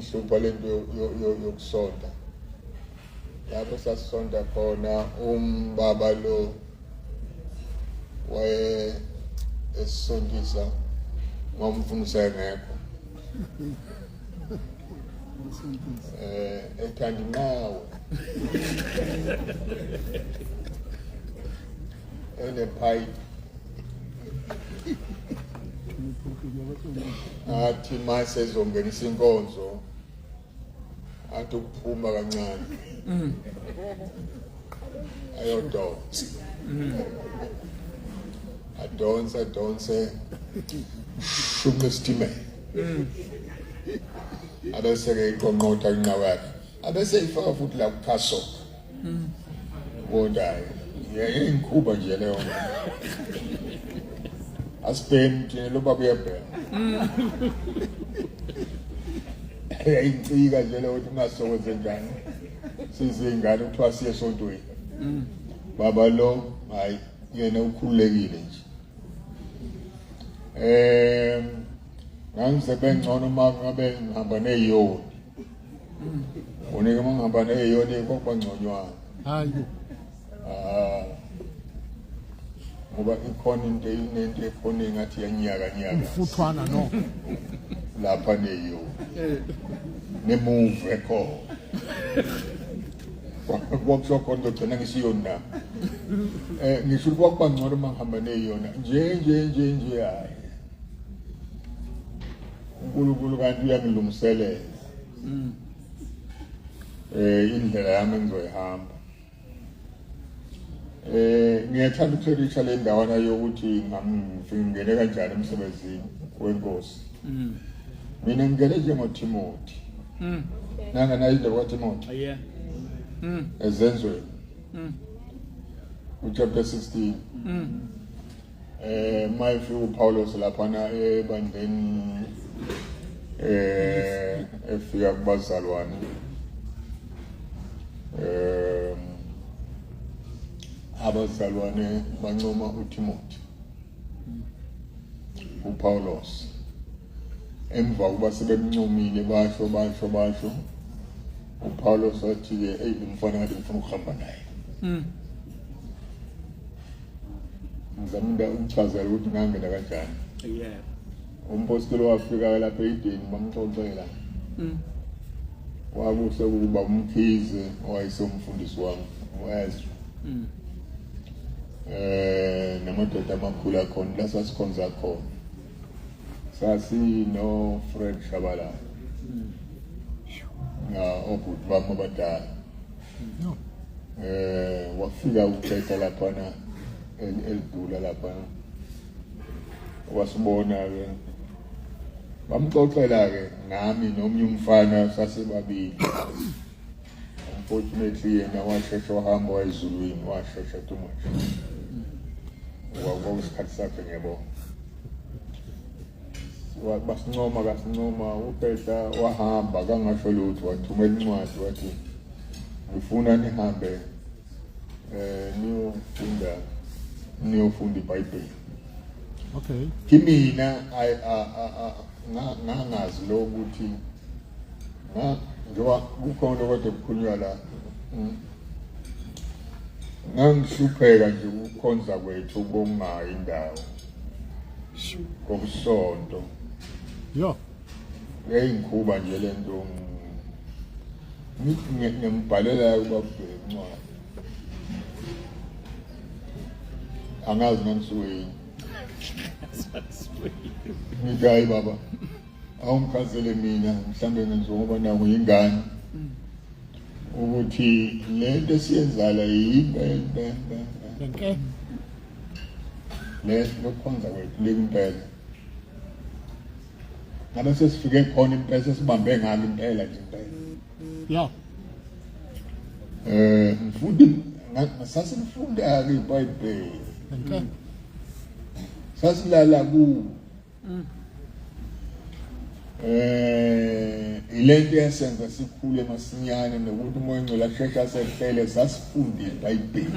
yangihlupha lento yokusonda lapho sasonda khona umbaba lo waye esondisa ngomfundisa ngekho ethanda inqawe enepipe athi mase zongenisa inkonzo athi ukuphuma kancane ayodonsa adonse shume isitimela abese-ke iqonqotha inqawe yakhe abese ifaka futhi la kuPaso wondayo yayingikhuba nje leyo asibheni thina lo baba uyabheka yayingicika nje leyo ukuthi ungasokwenze njani sizingane kuthiwa siye esontweni baba lo hayi yena ukhululekile nje ngangisebenza ngcono uma ngabe ngihamba neyoni unike uma ngihamba neyoni kwakungconywana hayi ngoba ikhona into ekhona engathi yanyaka ufuthwana no lapha neyoni nemove ekhona kwakusokhona ngigcina ngisiyoni na ngisho kwakuba ngcono uma ngihamba neyona nje hayi uNkulunkulu kanti uyangilungiselela indlela yami engizoyihamba ngiyathanda ukutholisha le ndawana yokuthi ngingene kanjani emsebenzini wenkosi mina ngingene njengoTimothy nanganayo indaba kaTimothy ezenzweni chapter 16 mayifika uPaulos laphana ebandleni efika kubazalwane abazalwane bancoma uTimothy uPaulos emva kuba sebemncomile basho uPaulos wathi-ke umfana ngathi ngifuna ukuhamba naye ngizamunda umchazela ukuthi ngangena kanjani umpostoli wafika lapha edeni bamxoxela wakuse ukuba umkhize owayesomfundisi wami wazi namadoda amakhulu akhona la sasikhonza khona sasino Fred Shabalala obhuti bami abadala wafika ukhetha laphana elidula laphana wasibona-ke bamxoxela-ke nami nomunye umfana sasebabili unfortunately yena washesha wahamba wayezulwini washesha too much kwakuyisikhathi sakhe ngiyabona basincoma uPeta wahamba kangasho lutho wathumela incwadi wathi ngifuna nihambe niyofunda iBhayibheli. Okay. Kimina ngangazi lo ukuthi njengoba kukhona kodwa kukhulunywa la ngangihlupheka nje ukukhonza kwethu kongayi indawo kokusonto yayingikhuba nje lento ngiyambhalela ubabheke incwadi angazi ngisuke ngigayi baba awumkhazele mina mhlambe ngenza ngoba nawo ingane ukuthi lento esiyenzala yimpela lokukhonza kwethu lempela ngabe sesifike khona impela sesibambe ngalo impela nje impela mfundi sasifunda-ke iBhayibheli sasilala ku ilento yasenza sikhule masinyane nokuthi umoya engcwele asheshe asehlele sasifunda iBhayibheli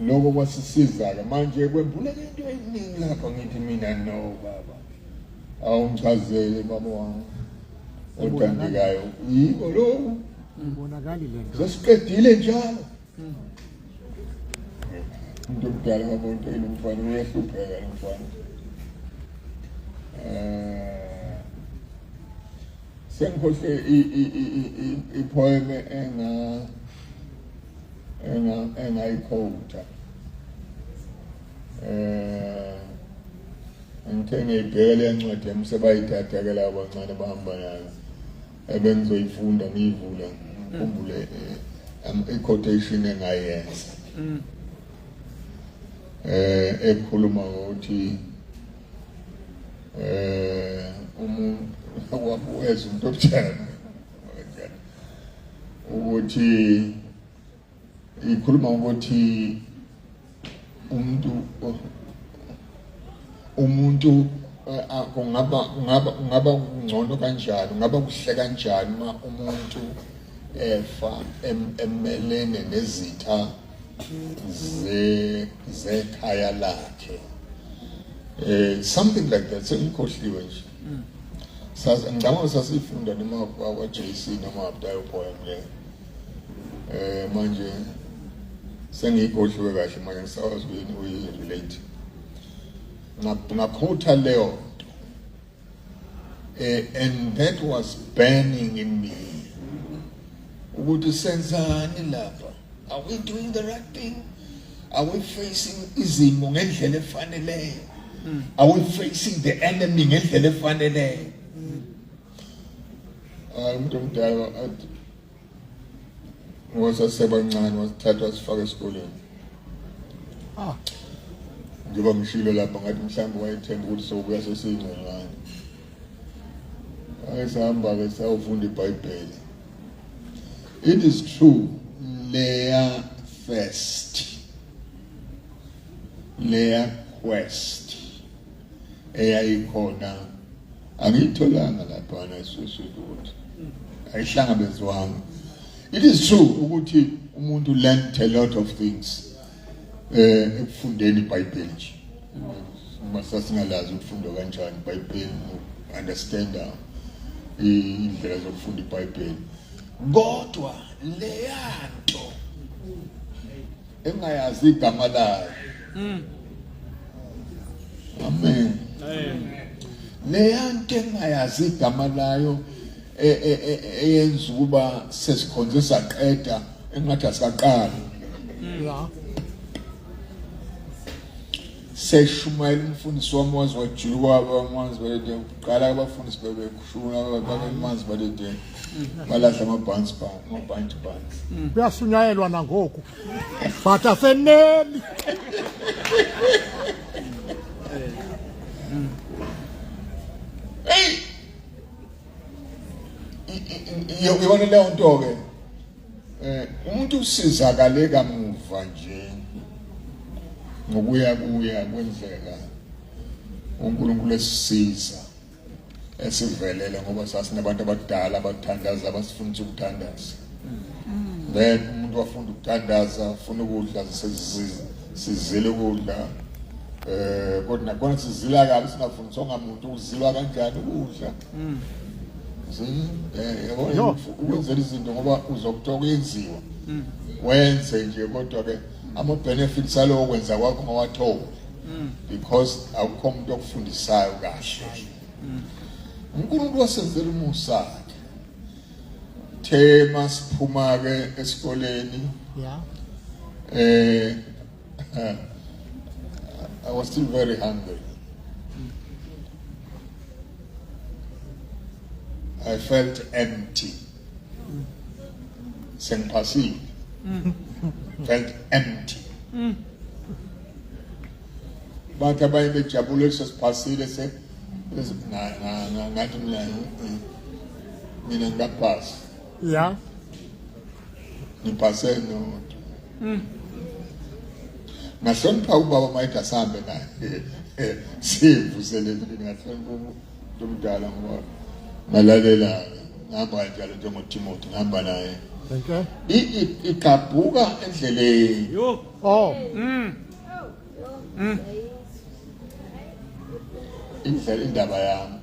lokho kwasisiza-ke manje kwembuleka into eningi lapha ngithi mina no baba awungichazele baba wami othandekayo yiko lokhu Ibonakali le nto. sesiqedile njalo umuntu omdala ngabonto umfana uyahlupheka lo mfana sengikhohle ipoem engayikhowutha ngithe ngiyibheka le ncwadi yami sebayithatha-ke labo bancane bahamba nayo ebengizoyifunda ngiyivule ngikhumbule i-quotation engayenza ekhuluma ngokuthi umuntu weza umuntu omdala ukuthi ikhuluma ukuthi umuntu kungaba ngcono kanjani, kungaba kuhle kanjani uma umuntu efa emelene nezitha zekhaya lakhe, something like that. Sengikhohliwe nje ngicabanga sasifunda noma kwa-JC noma abdayo poem le manje sengiyikhohliwe kahle manje ngisakwazi uyi-relate ngakhutha leyo and that was burning in me ukuthi senzani lapha. Are we doing the right thing? Are we facing izimo ngendlela efaneleyo? Are we facing the enemy ngendlela efaneleyo? Umuntu omdala athi ngosasebancane wasithatha wasifaka esikoleni. Ngiba ngishilo lapha ngathi mhlawumbe wayethemba ukuthi sokuya sesingconyane. Ayesihamba-ke sayofunda iBhayibheli. It is true, Leah first, Leah quest eyayikhona angiyitholanga laphana esiswini ukuthi ayihlangabezwanga. It is true ukuthi umuntu learned a lot of things ekufundeni iBhayibheli nje. Masasingalazi ukufunda kanjani iBhayibheli, understand indlela zokufunda iBhayibheli. Kodwa leyanto engayazi igama layo. Amen. Leyanto engayazi igama layo eyenza ukuba sesikhonze saqeda engathi asaqala. Seshumayela umfundisi wami wazwajuluka abamanzi balede uqala abafundisi bebekushuna babemanzi balede balahla amabhansi phansi. Kuyasunyayelwa nangoku. But aseneli. Hey, yibona leyo nto ke umuntu usizakale kamuva nje ngokuya kwendlela uNkulunkulu esisiza esivelele ngoba sasinabantu abadala abathandaza abasifundisa ukuthandaza. Then umuntu wafunda ukuthandaza ufuna ukudla sizile ukudla kodwa nakona sizila kabi singafundiswa ngamuntu uzilwa kanjani ukudla. Ukwenzela izinto ngoba uzokuthoka kuyenziwa wenze nje kodwa ke ama-benefits alo okwenza kwakho ngawathola because awukho umuntu okufundisayo kahle. uNkulunkulu wasenzela umusa wakhe. Thema siphuma-ke esikoleni. I was still very hungry. I felt empty. Sengiphasile. Felt empty. Bathi abanye bejabule sesiphasile ngathi mina ngaphasi. Ngiphase nodwa. Ngahlonipha ubaba mayithi asambe naye. Sivuselelile ngahlonipha umuntu omdala ngoba ngalalela ngihamba njalo njengoTimothy ngihamba naye Okay. Igabhuka endleleni. Yo. Oh. Indlela indaba yami.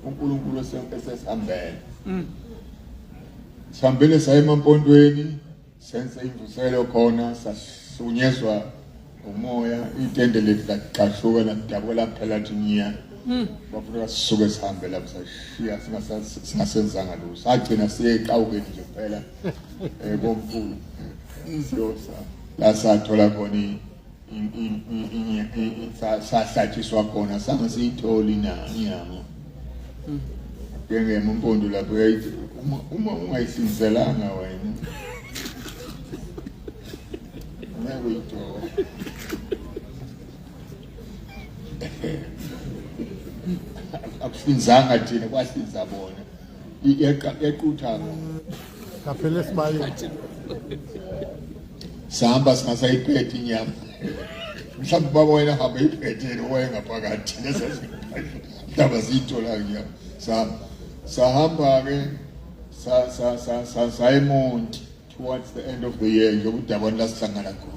uNkulunkulu esesihambele. Sihambele saye eMampondweni, senze imvuselo khona, sasunyezwa umoya, itende lethu laqashuka ladabuka phela thinya. Bafuna sisuke sihambe lapho sashiya singasenzanga lutho. Sagcina siyeqawukeni nje kuphela komkhulu. Siyosa. La sathola khona sahlatshiswa khona sangasiyitholi inyama. Ngeke umpondo lapho yayithi uma ungayihlinzelanga wena. Ngiyakuyithola. Akuhlinzanga thina kwahlinza bona. Yaqutha Kaphela sibayo. sahamba singasayiphethe inyama. Mhlawumbe baba wena hamba iphethele owaye ngaphakathi lesindaba zithola inyama. Sahamba ke sayimonti towards the end of the year njengobudabani la sihlangana khona.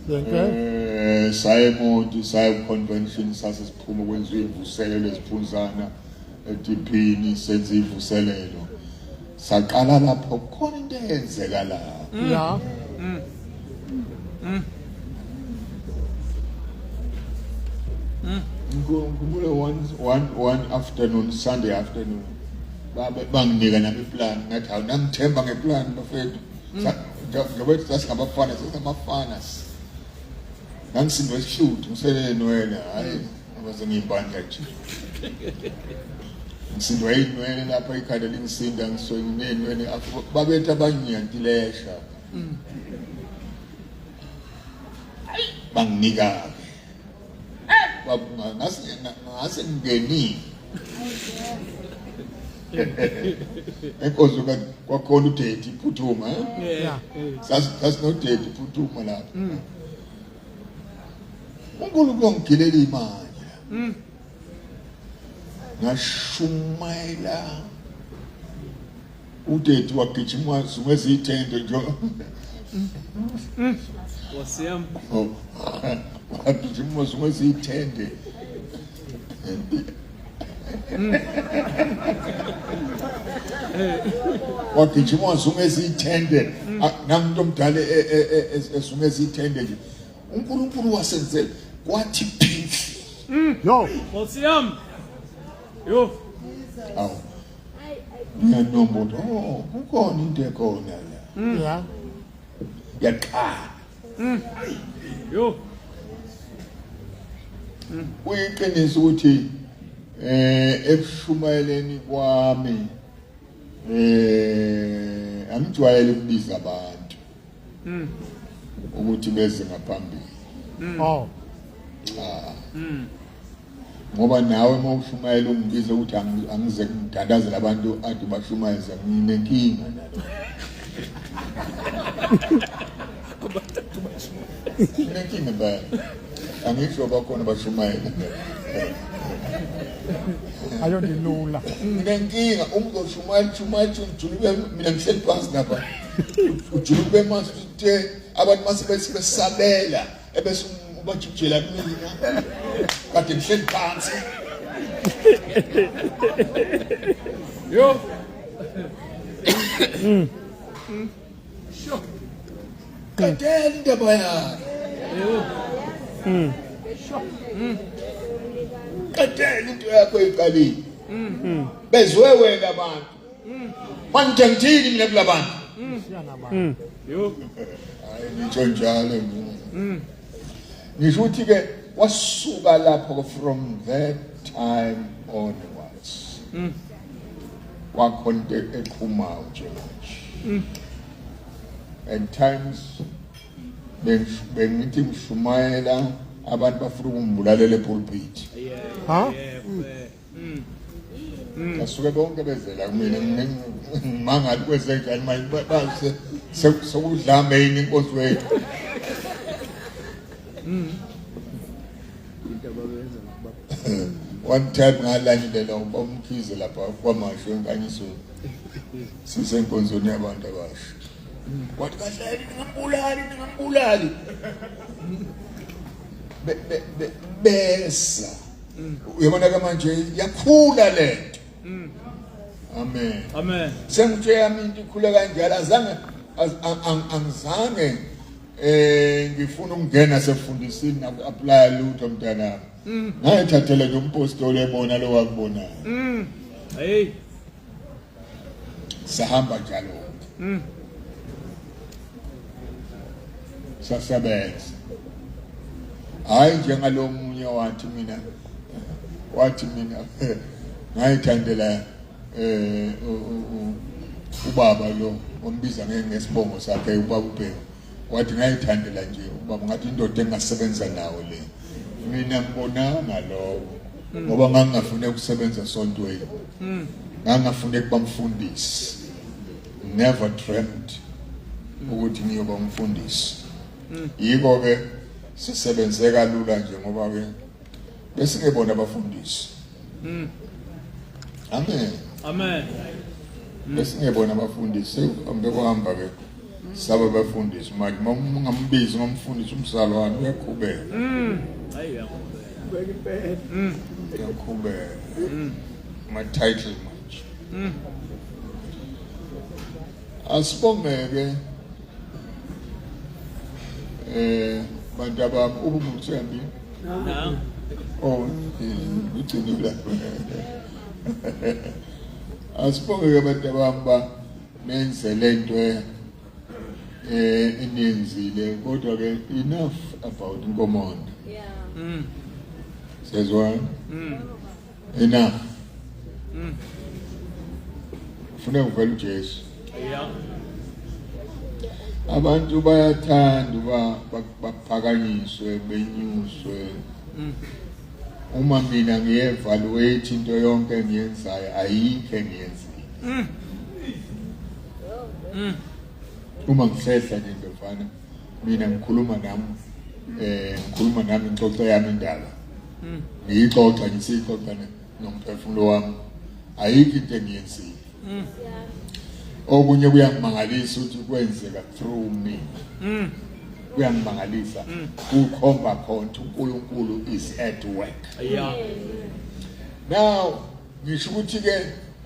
Okay. Sayimonti sayi convention sasesiphuma kwenziwa imvuselelo eziphunzana eDiphini senze imvuselelo. Saqala lapho khona into eyenzeka la. Yeah. One afternoon, Sunday afternoon, banginika nami plan ngathi awunangithemba ngeplan bafethu. Ngoba sasingabafana sesingabafana. Nangisindwe isihluthi ngisenenwele hayi ngoba ngiyibandla nje. Ngisindwe inwele lapha ikhanda lingisinda ngisonenwele babethu abangiyantilesha. Banginika ngase ngeni enkozo kwakhona udate iphuthuma Yeah. sasinodate iphuthuma lapha. uNkulunkulu ngigilela imali ngashumayela udate wagijima zungezithende nje. Wasiyam. Wagijima zungezithende. Wagijima zungezithende namuntu omdala ezungezithende nje. uNkulunkulu wasenzela kwathi phinzi. Yo. Wasiyam. Yo. Awu. Ngiyanombola kukhona into ekhona la. Yeah. Yaqala. Yo. Kuyiqiniso ukuthi ekushumayeleni kwami angijwayele ukubiza abantu ukuthi beze ngaphambili. Oh. Ngoba nawe uma ushumayela ungibiza ukuthi angize ngidadazela abantu ade bashumayeza nginenkinga nalo. Nginenkinga ba angisho bakhona bashumayela. Ayondilula. Nginenkinga umzoshumayela ujulube mina ngihleli phansi lapha. Ujulube manje uthe abantu masebesabela ebese ubajujela mina. Kade ngihleli phansi. Yo. Sure. Kadela indaba yakhe. Kadela into yakho eqalile. Bezwe wena abantu. Manje ngithini mina kulabantu? Yo. Hayi ngitsho njalo. Ngisho ukuthi ke wasuka lapho from that time onwards. Wakhonto eqhumayo nje manje. At times bengithi ngishumayela abantu bafuna ukumbulalela epulpit. Huh? Basuke bonke bezela kumina ngimangali kwezenjani manje base sokudlame yini inkosi wethu. One time ngalanyile lo bomkhize lapha kwamasho enkanyisweni. Sisenkonzweni yabantu abasha. Wathi kahle ngambulali. Besa. Uyabona ke manje yakhula lento. Amen. Amen. Sengithe yami into ikhule kanjalo angizange ngifuna ukungena sefundisini apply lutho mntana. Ngayithathela nje umpostoli ebona lo wakubonayo. Hey. Sahamba njalo. Sasebenza. Hayi njengalomunye wathi mina ngayithandela ubaba lo ombiza ngesibongo sakhe ubaba uBheka wathi ngayithandela nje ubaba ngathi indoda engasebenza nawo le mina ngibonanga lo ngoba ngangafuna ukusebenza esontweni ngangafuna ukuba umfundisi never dreamt ukuthi ngiyoba umfundisi yiko ke sisebenze kalula nje ngoba ke besingebona abafundisi amen Amen. besingebona abafundisi ambekuhamba ke sabe abafundisi manje ungambizi ngomfundisi umsalwane uyakhubeka Hayi uyakhubeka my title manje asibongeke bantu abami ubumuthambi ya. oh ngicela asibongeke abantu abami benze lento enenzile kodwa ke enough about inkomondo siyazwana enough ufuna uvela uJesu Ya. abantu bayathanda baphakanyiswe benyuswe uma mina ngiyevaluate into yonke engiyenzayo ayikho engiyenzile uma ngihlehla nje ndofana mina ngikhuluma nami ngixoxa yami indaba ngiyixoxa ngisixoxa nomphefumulo wami ayikho into engiyenzile okunye kuyangimangalisa ukuthi kwenzeka through me kuyangimangalisa kukhomba khona uNkulunkulu is at work Ya. now ngisho ukuthi ke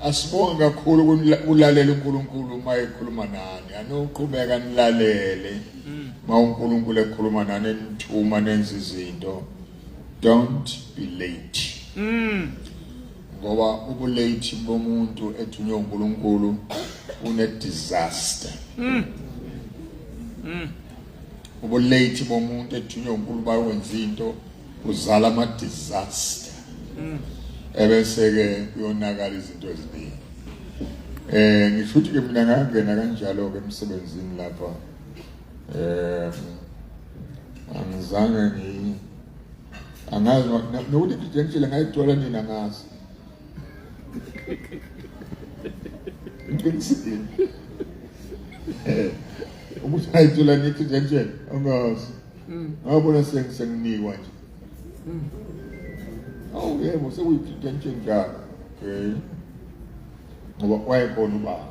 asibonge kakhulu ukulalela uNkulunkulu uma ekhuluma nani anoqhubeka nilalele ma uNkulunkulu ekhuluma nani enithuma nenza izinto don't be late ngoba ubulate bomuntu ethunywe uNkulunkulu une disaster ubulate bomuntu ethunywe uNkulunkulu bawenza into uzala ama disaster ebese ke kuyonakala izinto eziningi ngisho ukuthi ke mina ngangena kanjalo ke emsebenzini lapha angizange angazi nokuthi ngitshela ngayithola nina ngazi ngiqinisile ukuthi ngayithola nithi nje angazi ngabona senginikwa nje oh yebo sekuyiphethe njalo okay ngoba wayebona ubaba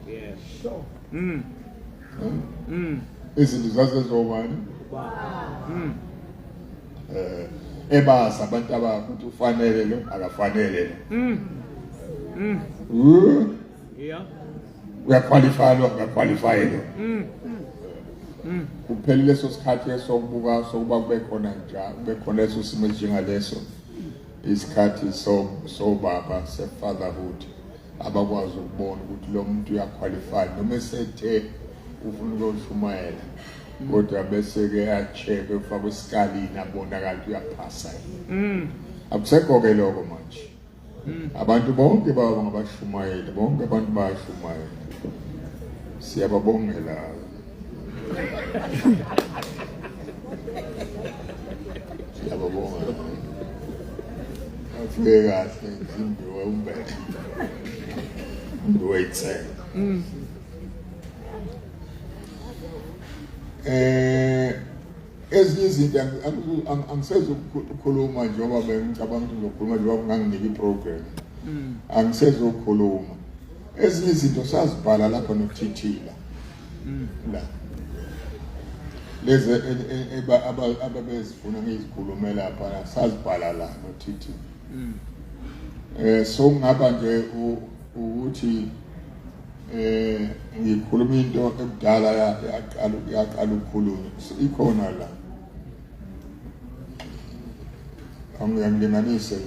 Yeah. So, izinto zazezobani ebasa abantu abakuthi ufanele lo akafanele lo Yeah. uyaqualify lo akaqualify lo kuphela leso sikhathi esokubuka sokuba kube khona njalo kube khona leso simo njengaleso isikhathi sobaba se-fatherhood abakwazi ukubona ukuthi lo muntu uyaqualify noma esethe ufuna ukuyoshumayela kodwa bese ke a-check ufaka esikalini abonakala ukuthi uyaphasa akusekho ke lokho manje abantu bonke baba ngabashumayeli bonke abantu bayashumayela siyababongela siyababonga afike kahle imbiwe umbethe wait ezinye izinto angisezukukhuluma njengoba bengicabanga ukuthi ngizokhuluma njengoba nganginika iprogram. Angisezukukhuluma. Ezinye izinto sazibhala lapha nokuthithila. La. Lezi ababezifuna ngizikhulumela lapha sazibhala la nothithila. So ngaba nje ukuthi ngikhuluma into ekudala yaqala ukukhuluma ikhona la angilinganise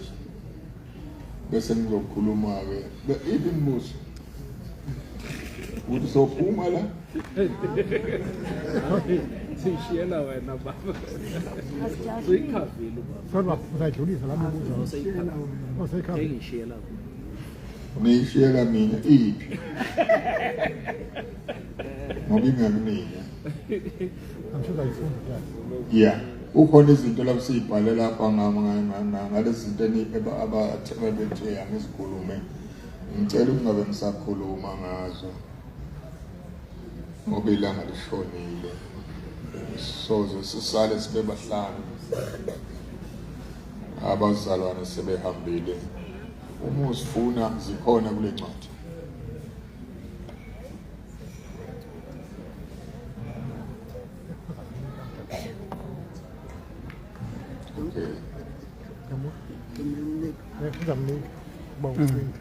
bese ngizokhuluma ke ibimbuso ukuthi sophuma la sishiyela wena baba uyikhavile baba Kodwa uzayidlulisa lami ubuzo. Osekhaya. engishiyela niyishiyela mina iphi ngoba ingakunika Angishilo ayifunda. yeah ukhona izinto lapho siyibhalela lapha ngalezi zinto abathe angisikhulume ngicela ukungabe ngisakhuluma ngazo ngoba ilanga lishonile soze sisale sibe bahlanu abazalwane sebehambile uma usifuna zikhona kule ncwadi okay Uzamnika. Bawukwinti.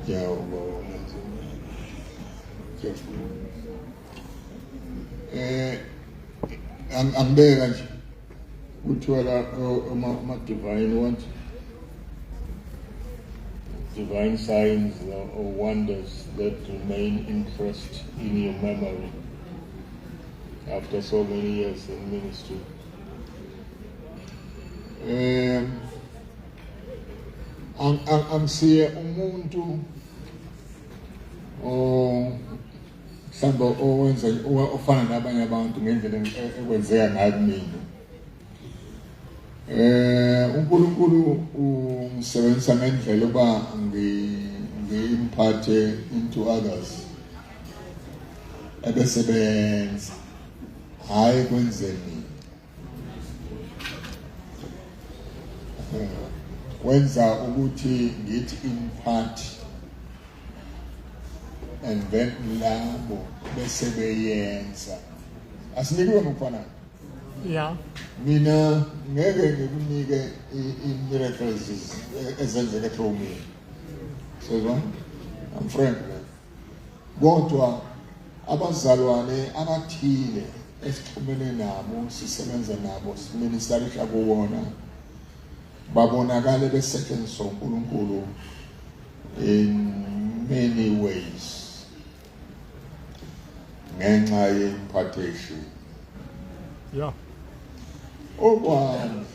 yeah angibeka nje kuthiwa la ama-divine what divine signs or wonders that remain impressed in your memory after so many years in ministry. Angisiye umuntu mhlawumbe owenza ofana nabanye abantu ngendlela ekwenzeka ngayo mina. uNkulunkulu ungisebenzisa ngendlela oba ngimphathe into others ebesebenza hayi kwenzeni wenza ukuthi ngithi imphathi and then labo bese beyenza asinikiwe ngokufanayo. Yeah. Mina ngeke ngikunike i-miracles ezenzeka eTromini. Sezwa? I'm frank. Kodwa abazalwane abathile esixhumene nabo sisebenza nabo siministerisha kuwona babonakala besetshenziswa uNkulunkulu in many ways ngenxa ye-impartation. Yeah. One,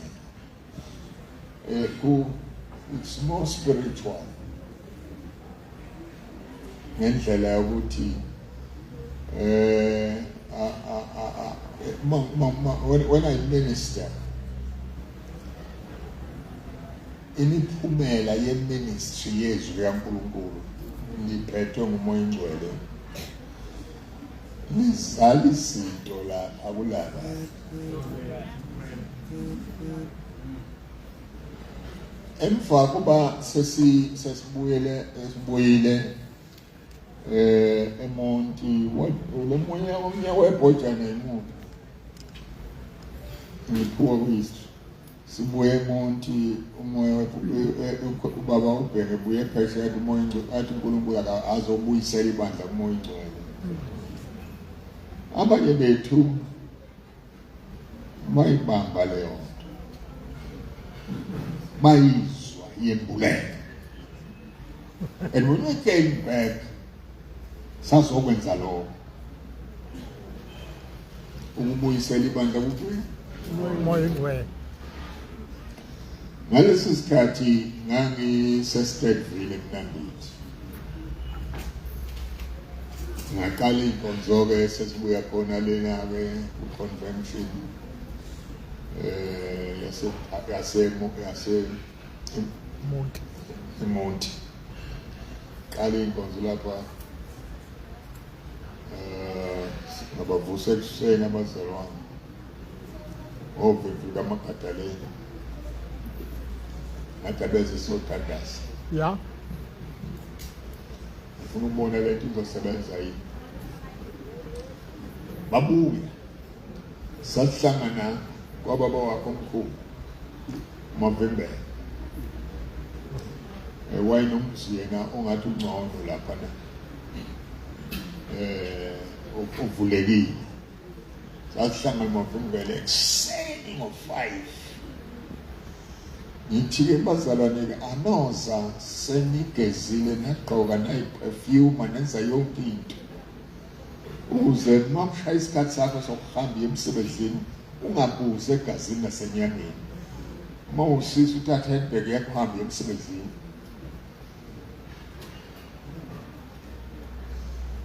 it's more spiritual. Ngendlela yokuthi when I minister, imiphumela ye-ministry yezwi kaNkulunkulu ngiphethwe nguMoya Ingcwele nizala izinto lapha kulaba. Emva kuba sesibuyile eMonti lo moya webhojana emuva ngiphuwa kuyisi sibuye eMonti umoya ubaba uBheke buye phesheya athi uMoya Ingcwele athi uNkulunkulu azobuyisela ibandla kuMoya Ingcwele. Abanye bethu mayibamba leyo nto bayizwa yembuleka and when we came back sasokwenza lokho ukubuyisela ibandla kuthi Moya Ingcwele. ngalesi sikhathi ngangisestedville eMnambithi ngaqala inkonzo-ke sesibuya khona lena-ke ku-convention Monti. eMonti qala inkonzo lapha ngabavuse ekuseni abazalwane ovivika amagadaleni ngatabeze sothandasa Ja. ufuna ukubona le nto izosebenza yini babuye sahlangana kwababa wakho omkhulu Mavimbela wayinomzi yena ongathi ungcono lapha na uvulekile sahlangana Mavimbela ekuseni ngo-5 ngithi-ke bazalwane-ke anoza senigezile nagqoka nayi-perfume nenza yonke into ukuze uma kushaya isikhathi sakho sokuhamba emsebenzini ungabuzi egazini nasenyameni uma usisa uthatha handbag yakho uhambe emsebenzini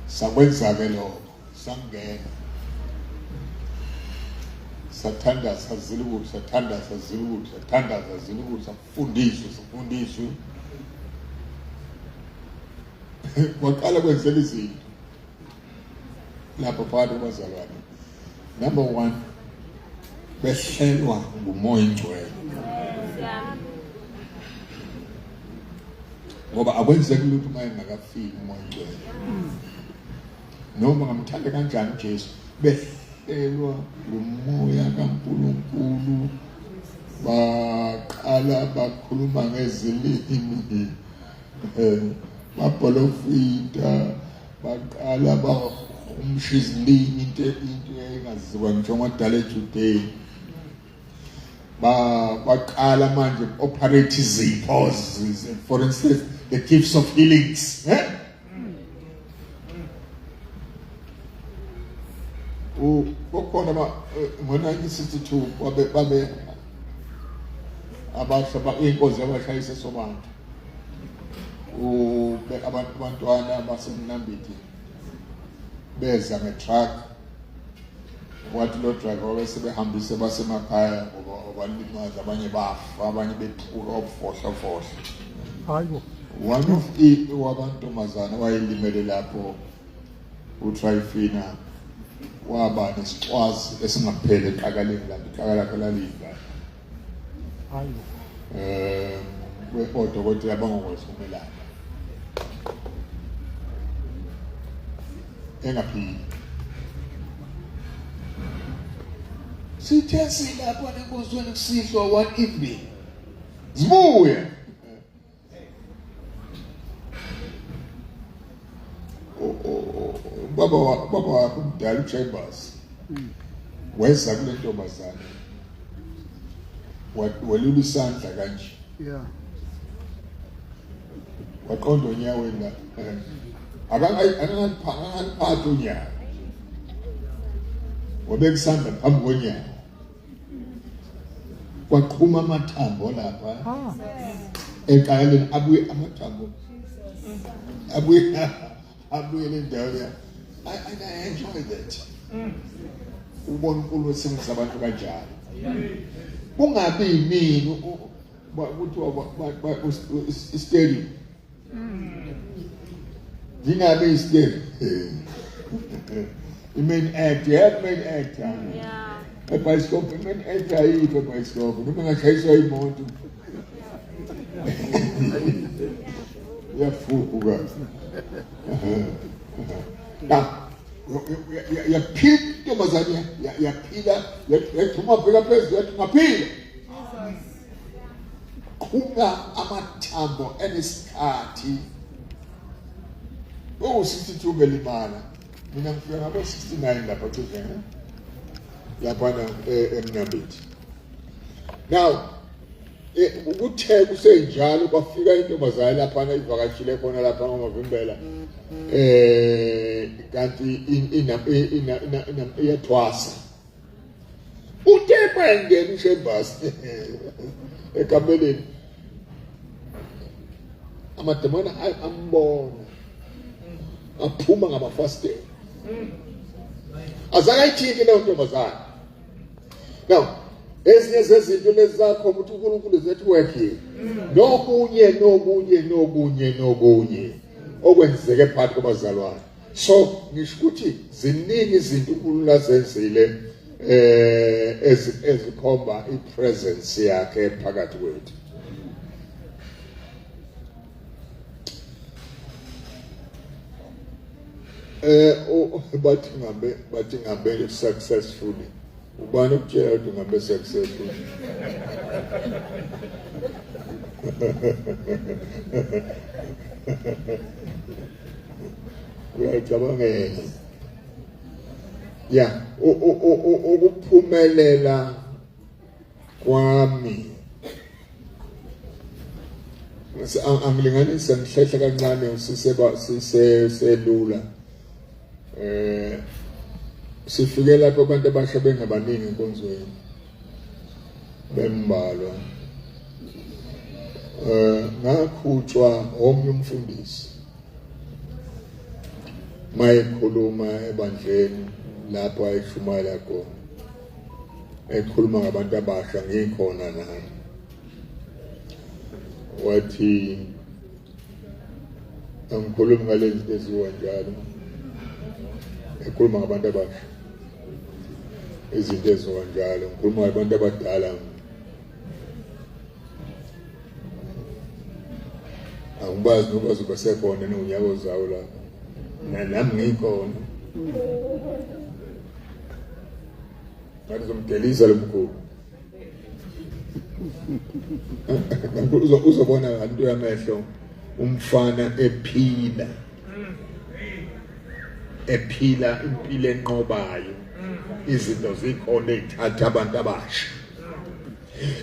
sakwenza-ke lokho sangena sathandaza sazile ukuthi sathandaza sazile ukuthi sathandaza sazile ukuthi safundiswe kwaqala kwenzela izinto lapho phakathi kwabazalwane. Number 1, behlelwa ngumoya ingcwele ngoba akwenzeki lutho uma engakafiki umoya ingcwele noma ngamthanda kanjani uJesu behlelwa ngumoya kaNkulunkulu baqala bakhuluma ngezilimi bapolofita baqala umshizilini into engaziwa ngisho ngodala ejudeni baqala manje operate izipho, for instance the gifts of healings ukhona ngo-1962 babe abasha inkozi yabashayisa sobantu abantwana basemnambithi beza ngetruck wathi lo driver wabesebehambise basemakhaya ngoba balimaza abanye bafa abanye bethuka obufohla. Hayibo. One of wabantomazana wayelimele lapho uTrifina waba nesicwazi esingapheli eqakaleni lapho iqaka lakhe lalidla. Hayibo. Odokotela bangakwazi ukumelana engaphili sithe silapha nenkonzweni kusihlwa one evening zibuya baba wakho mdala uChambers weza kule ntombazana walula isandla kanje waqonda onyaweni la akangaphatha unyawo wabeka isandla phambi konyawo waqhuma amathambo lapha eqaleni abuye amathambo abuye le ndawo ya I enjoy that ubona uNkulunkulu wesingisa abantu kanjalo kungabi yimini ukuthi istadium Zingabe istadium main actor, yeah, main actor. Yeah. Episcopo, main actor aí, episcopo. Não me achei só imoto. Ya fuga. Ya pita mazania, ya pila, ya tuma pela pesa, ya tuma pila. Kunga amathambo enesikhathi. 62 belimana. Mina ngifika ngaba 69 lapha kuthena lapha eMnambithi. Now ukuthe kusenjalo kwafika intombazana lapha ivakashile khona lapha ngoMavimbela kanti iyathwasa uthe bangena uChambers ekameleni amademona ambona aphuma ngamafastela azakayithini leyo ntombazana. Now ezinye zezinto lezi zakho ukuthi uNkulunkulu zetwork here nokunye okwenzeke phakathi kwabazalwane So ngisho ukuthi ziningi izinto uNkulunkulu azenzile ezikhomba ipresence yakhe phakathi kwethu. Bathi ngabe successfully. Ubani ukutshela ukuthi ngabe successful? Uyacabangela. Yeah, ukuphumelela kwami. Angilinganisa ngihlehla kancane siselula. Sifike lapho abantu abasha bengabaningi enkonzweni. Bembalwa. Ngakhutshwa omnye umfundisi. Mayekhuluma ebandleni lapho ayishumayela khona. Ekhuluma ngabantu abasha ngikhona nami. Wathi angikhuluma ngalezi zinto eziwanjalo. Ekhuluma ngabantu abasha. Izinto eziwanjalo, ngikhuluma ngabantu abadala. Angibazi noba zoba sekhona nonyaka zawo lapho. Nami ngikhona. Ngizomdelisa lo mkhulu. Uzobona nganto yamehlo umfana ephila impilo enqobayo. Izinto zikhona ezithatha abantu abasha.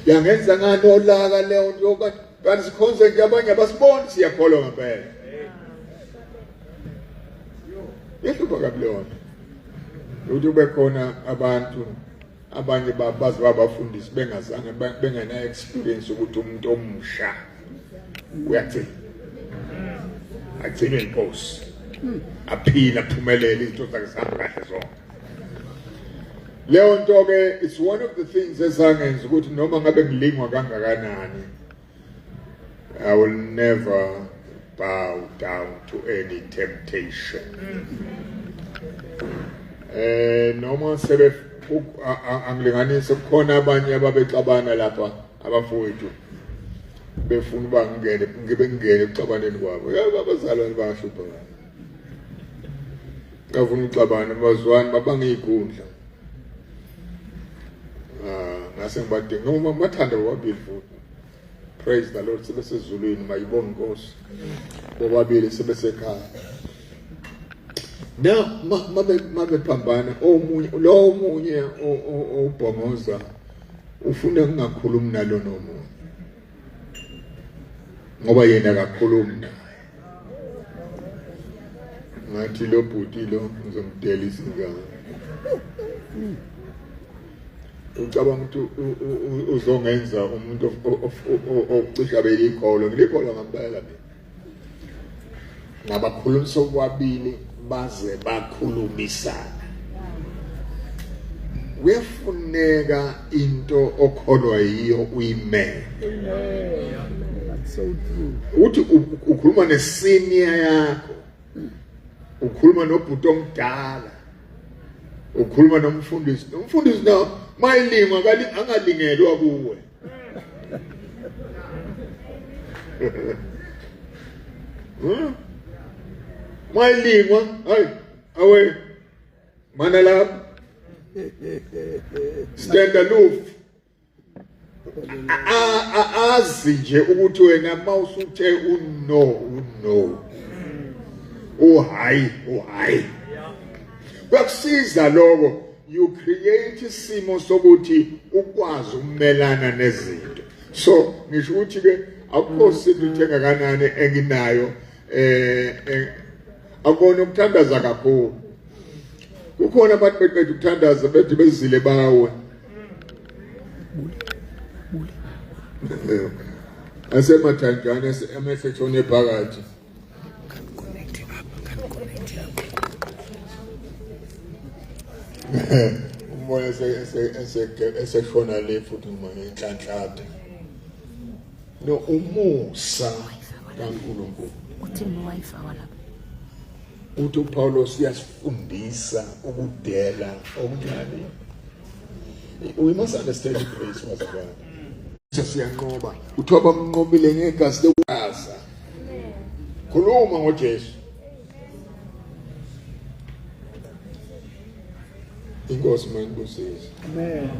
Yangenza ngani olaka leyo nto kanti sikhonze nje abanye abasiboni siyakholwa ngempela. Yehlupa kabilona. Ukuthi kube khona abantu abanye babazi babafundisi bengazange bengena experience ukuthi umuntu omusha uyathini. Agcine inkosi. Aphila aphumelele izinto zakhe zihamba kahle zonke. Leyo nto ke it's one of the things esangenza ukuthi noma ngabe ngilingwa kangakanani I will never bow down to any temptation. Noma sebe angilinganise kukhona abanye ababexabana lapha abafowethu befuna uba ngingene ekuxabaneni kwabo. Abazalwane bayashupha. Ngafuna uxabana bazwani babangiyigundla. Ngase ngibadinga noma bathanda bobabili futhi. Praise the Lord. Sebesezulwini mayibonge Nkosi. Bobabili sebesekhaya. Now mabe phambana omunye obhongoza ufuna ungakhulumi nalo nomuntu. Ngoba yena akakhulumi naye. Ngathi lo bhuti lo ngizomdelisa ingane. Ucabanga ukuthi uzongenza umuntu ocisha belikholwa ngilikholwa ngempela mina. Ngabakhulumisa kwabili baze bakhulumisana. Kuyafuneka into okholwa yiyo uyimele. Uthi ukhuluma nesenior yakho. Ukhuluma nobhuti omdala. Ukhuluma nomfundisi. Umfundisi na mayilingwa angalingelwa kuwe. Mayilingwa hayi awe mana lapha. Stand aloof. Azi nje ukuthi wena mawusuthe uno. Hayi. Kuyakusiza lokho. You create isimo sokuthi ukwazi ukumelana nezinto. So ngisho ukuthi ke akukho izinto engakanani enginayo akona ukuthandaza kakhulu. Kukhona abantu beqeda ukuthandaza bethi bezile bawe. Asemathanjana emesekhona ephakathi. Umbona eseshona le futhi ngenhlanhlathe. No umusa kaNkulunkulu. Uthini Wi-Fi lapha? uthi uPaulos uyasifundisa ukudela okuncane. We must understand the grace was God. Siyanqoba uthoba mnqobile ngegazi lokuqasa. Khuluma ngoJesu. Inkosi manje kusizwe. Amen.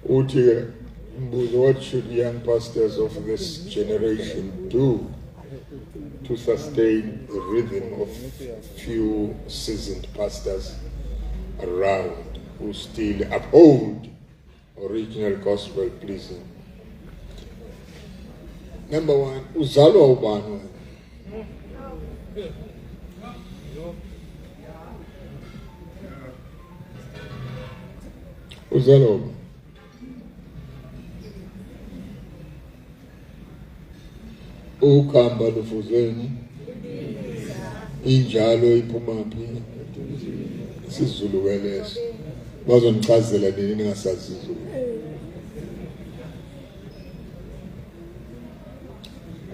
Uthi what should young pastors of this generation do to sustain the rhythm of few seasoned pastors around who still uphold original gospel pleasing? Number one, uzalwa ubani? Uzalwa ubani? Ukhamba lufuzeni injalo iphuma phi isizulu kweleso bazonichazela nini ningasazi izulu.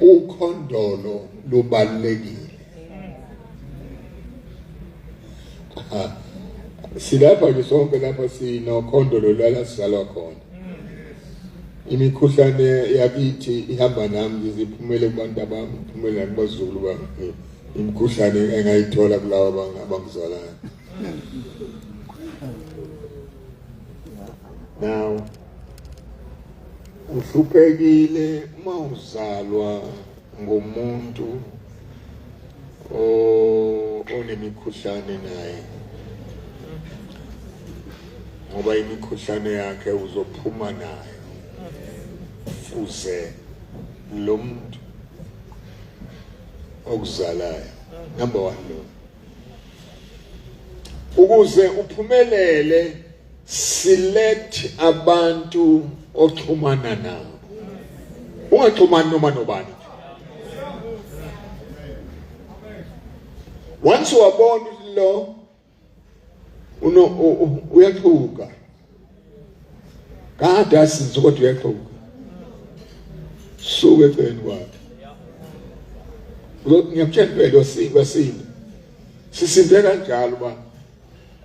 Ukhondolo lubalekile. Silapha ke sonke lapha sinokhondolo lala sizalwa khona. Imikhuhlane yakithi ihamba nami iziphumele kubantu abami, iphumele kubazulu bami. Imikhuhlane engayithola kulawa abangizalayo. Now uhluphekile uma uzalwa ngomuntu onemikhuhlane naye, ngoba imikhuhlane yakhe uzophuma naye. Fuze lo muntu okuzalayo, number one, ukuze uphumelele select abantu oxhumana nabo. Ungaxhumani noma nobani. Once wabona lo uyaxhuka, kade asinze ukuthi uyaxhuka, suke eceleni kwakhe. Ngiyakutshela impela wasinde sisinde kanjalo ba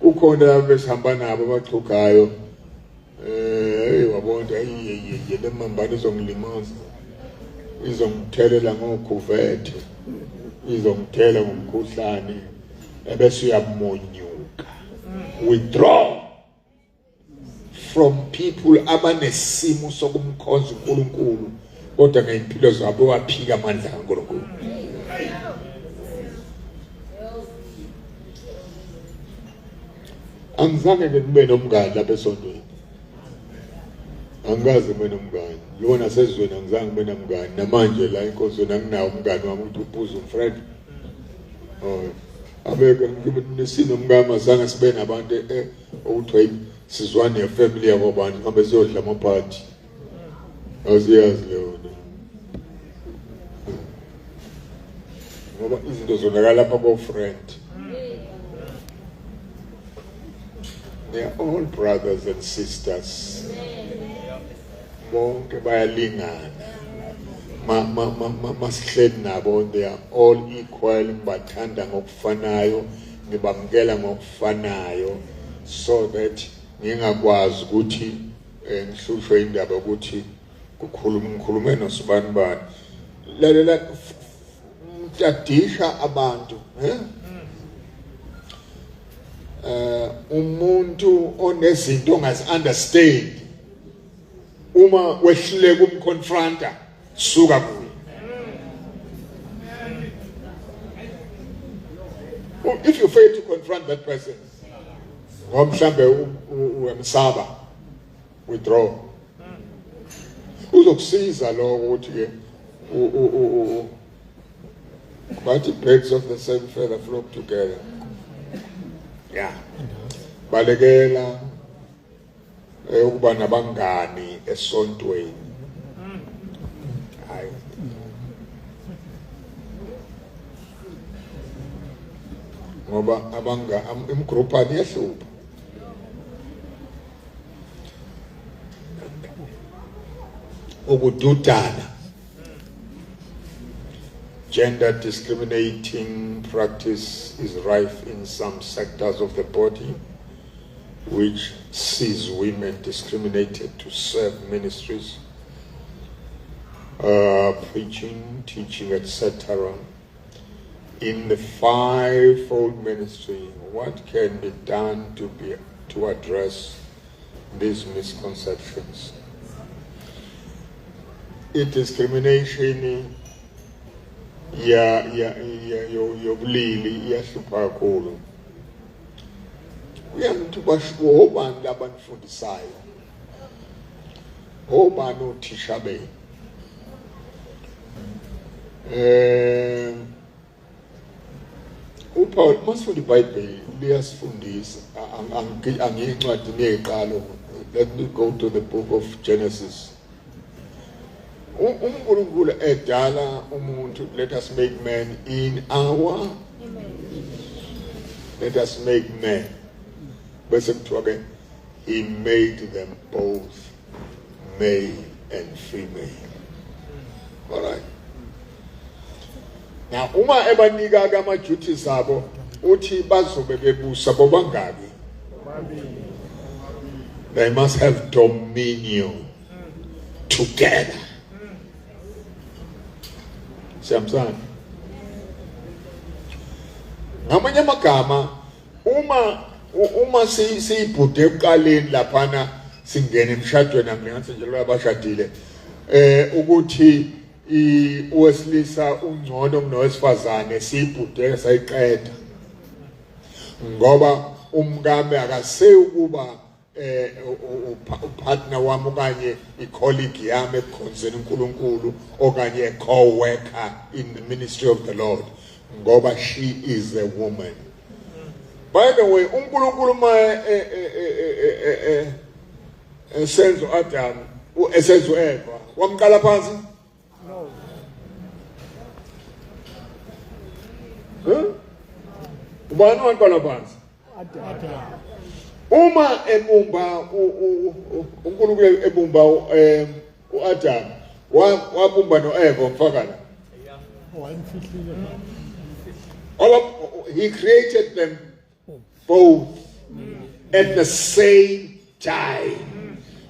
ukhona besihamba nabo abaxhukayo. Wabona le mambane izongilimaza, izongthelela ngokhuvethe, izongithela ngomkhuhlane, ebese uyamonyuka. Withdraw from people abanesimo sokumkhonza uNkulunkulu kodwa ngempilo zabo waphika amandla kaNkulunkulu. Angizange ngibe nomngane lapha esontweni. Angikaze ngibe nomngane. Lona sezweni angizange ngibe nomngane. Namanje la enkosini anginawo umngane wami uthi ubuza umfriend. Abeke ngibe nomngane azange sibe nabantu okuthiwa sizwane nefamily yabo bantu ngihambe siyodla amaphathi. Awuziyazi leyo. Ngoba izinto zonakala lapha bo-friend. They are all brothers and sisters. Bonke bayalingana. Masihleli nabo, they are all equal. Ngibathanda ngokufanayo, ngibamkela ngokufanayo, so that ngingakwazi ukuthi ngihlushwe indaba ukuthi kukhulume nosibani bani. Lalela mtadisha abantu, umuntu onezinto ongazi-understand, uma wehluleka umconfronta, suka kuye. If you fail to confront that person, mhlambe uyamsaba, withdraw. Uzokusiza lo ukuthi ke but the birds of the same feather flock together. Yeah. Balekela ukuba nabangani esontweni. Hayi. Ngoba imgrupani yahlupha. ukududana. Gender discriminating practice is rife in some sectors of the body, which sees women discriminated to serve ministries, preaching, teaching, etc. In the fivefold ministry, what can be done to address these misconceptions? Discrimination yobulili iyahlupha kakhulu. Uyangithi basho obani labandifundisayo, obani othisha benu. uPaul masifunda iBhayibheli liyasifundisa angiyincwadi neziqalo. Let me go to the book of Genesis. uNkulunkulu edala umuntu, let us make man in our image. Let us make man. Bese kuthiwa ke he made them both male and female. All right. Now uma ebanika ke ama duties abo uthi bazobe bebusa bobangaki. They must have dominion together. Siyamsana. Ngamanye amagama uma siyibhude eqaleni laphana singena emshadweni angathi nje lo abashadile ukuthi owesilisa ungcono kunowesifazane siyibhude sayiqeda ngoba umkame akase ukuba partner wami okanye colleague yami ekhonzeni uNkulunkulu okanye co-worker in the ministry of the Lord ngoba she is a woman. By the way, uNkulunkulu ma esenzo Adam esenzo Eva wamqala phansi? No. Ubani waqala phansi? Adam. Uma ebumba uNkulunkulu ebumba uAdam wabumba noEva mfakana. He created them both at the same time.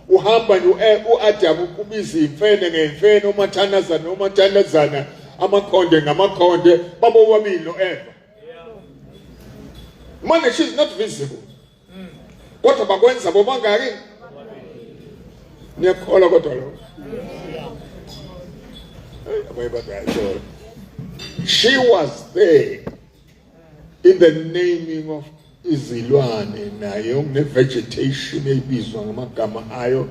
Uhamba uAdam kubiza imfene ngemfene umathandazana amakhonde ngamakhonde babo babili noEva. Man, she's not visible. Kodwa bakwenza bobangaki? Niyakholwa kodwa lo. She was there in the naming of izilwane nayo ne-vegetation ebizwa ngamagama ayo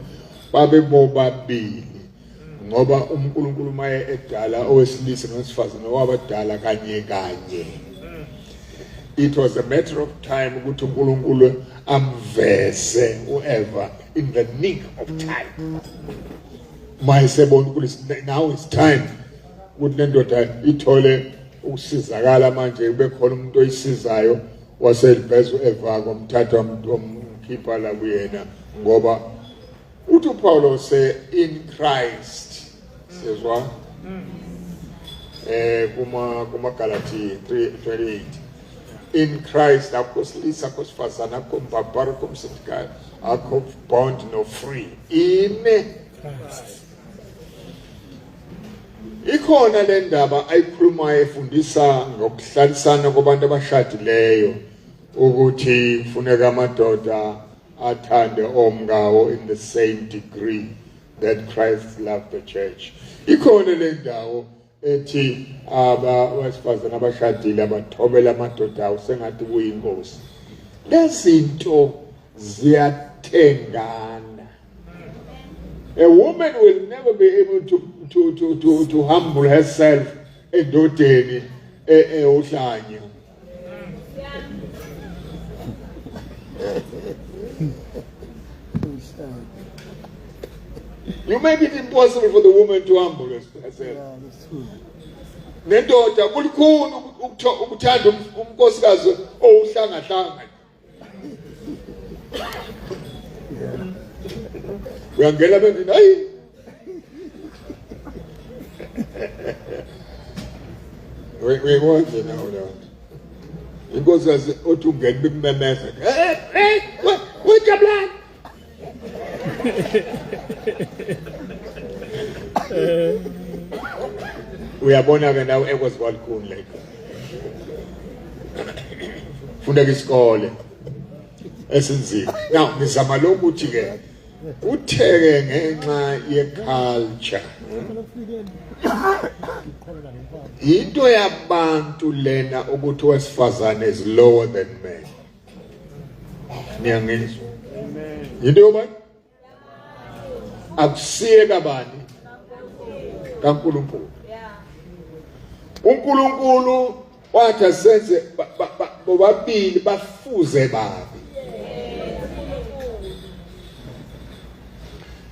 babe bobabili ngoba uNkulunkulu maye edala owesilisa nowesifazane wabadala kanye kanye. It was a matter of time ukuthi uNkulunkulu amveze uEva in the nick of time. Mayesebona ukuthi now it's time ukuthi lendoda ithole ukusizakala manje ube khona umuntu oyisizayo waselibheza uEva komthatha wamkhipha la kuyena ngoba uthi uPaulo say in Christ sezwa kuma Galatia 3:28 in Christ akho silisa akho sifazana akho mbabhara akho msindikazi akho bond no free in Christ. Ikhona le ndaba ayikhulumayo efundisa ngokuhlalisana kwabantu abashadileyo ukuthi kufuneka amadoda athande omkawo in the same degree that Christ loved the church. Ikhona le ndawo ethi abasifazana abashadile abathobela amadoda awo sengathi kuyingozi. Lezinto ziyathengana. A woman will never be able to humble herself endodeni uhlanya. You make it impossible for the woman to humble herself. Nendoda kulikhulu ukuthanda unkosikazi owuhlanga. Uyangena bendini hayi wenze nawo lona inkosi yase othi ungene bekumemeza wejabulani uyabona ke nawe ekwaziwalukhuni like funda isikole esinzima now ngizama lokuthi ke utheke ngenxa yeculture into yabantu lena ukuthi wesifazane is lower than men niyangizwa into yoba akusiye kabani kaNkulunkulu uNkulunkulu wathi senze bobabili bafuze babi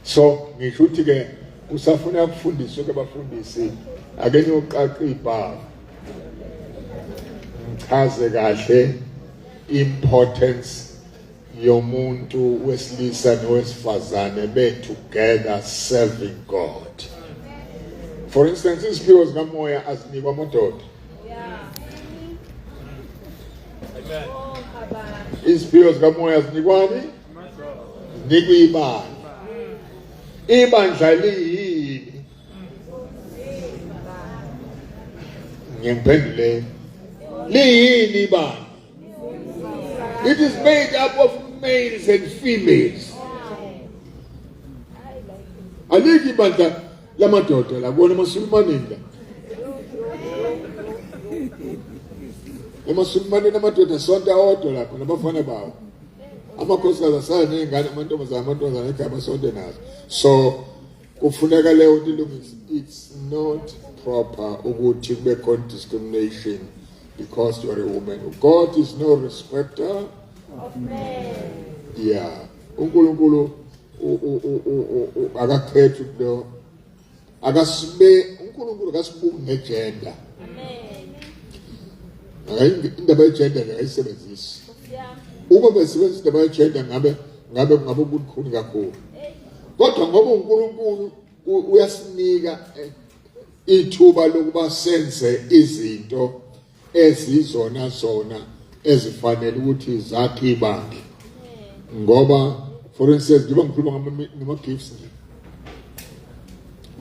so ngisho ukuthi ke usafuna ukufundiswa ke bafundisi ake niyoqaqa ibhala ngichaze kahle importance yomuntu wesilisa nowesifazane be together serving God. For instance, isiphiwo sikamoya asinikwa amadoda. Isiphiwo sikamoya asinikwani? Sinikwa ibandla. Ibandla liyini? Ngemphendule. Liyini ibandla? It is made up of males and females. Aliki ibandla lamadoda la bona masulumane la. Emasulumane namadoda sonke awodwa lapho nabafana bawo. Amakhosikazi asaya nezingane amantombazana ekhaya sonke nazo. So kufuneka leyo ilungise. It's not proper ukuthi kube khona discrimination because you are a woman. God is no respecter of men. Yeah. uNkulunkulu akakhetha lo akasibe uNkulunkulu akasibuki ngegender. Amen. Indaba yegender ayisebenzisi. Uma besebenzisa indaba yegender ngabe kubukhulu kakhulu. Kodwa ngoba uNkulunkulu uyasinika ithuba lokuba senze izinto ezizona zona ezifanele ukuthi zakhe ibandla. Ngoba for instance ngiba ngikhuluma ngama gifts.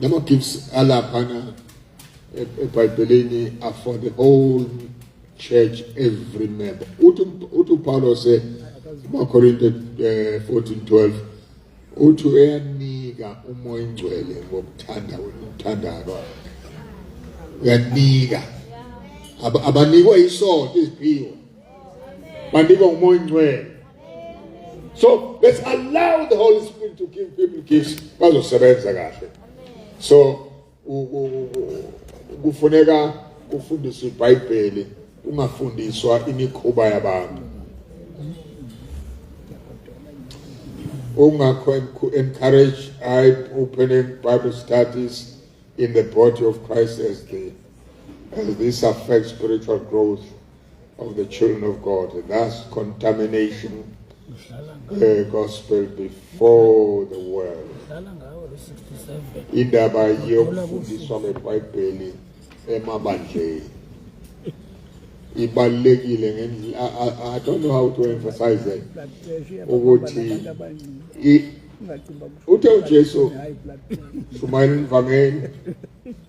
Nama gifts alaphana eBhayibhelini are for the whole church, every member. Uthi Paulo se Korinte 14:12 uthi uyanika umoya ingcwele ngokuthanda uyanika abanikwa isonto iziphiwo banikwa umoya ingcwele. So let's allow the Holy Spirit to give people gifts bazosebenza kahle. So kufuneka kufundiswe iBhayibheli ungafundiswa imikhuba yabantu. Encourage opening Bible studies in the body of Christ as this affects spiritual growth of the children of God. And that's contamination the gospel before the world. Indaba yokufundiswa kweBhayibheli emabandleni ibalekile ngendlela. I don't know how to emphasize it. Ukuthi uthe uJesu shumayela imvangeli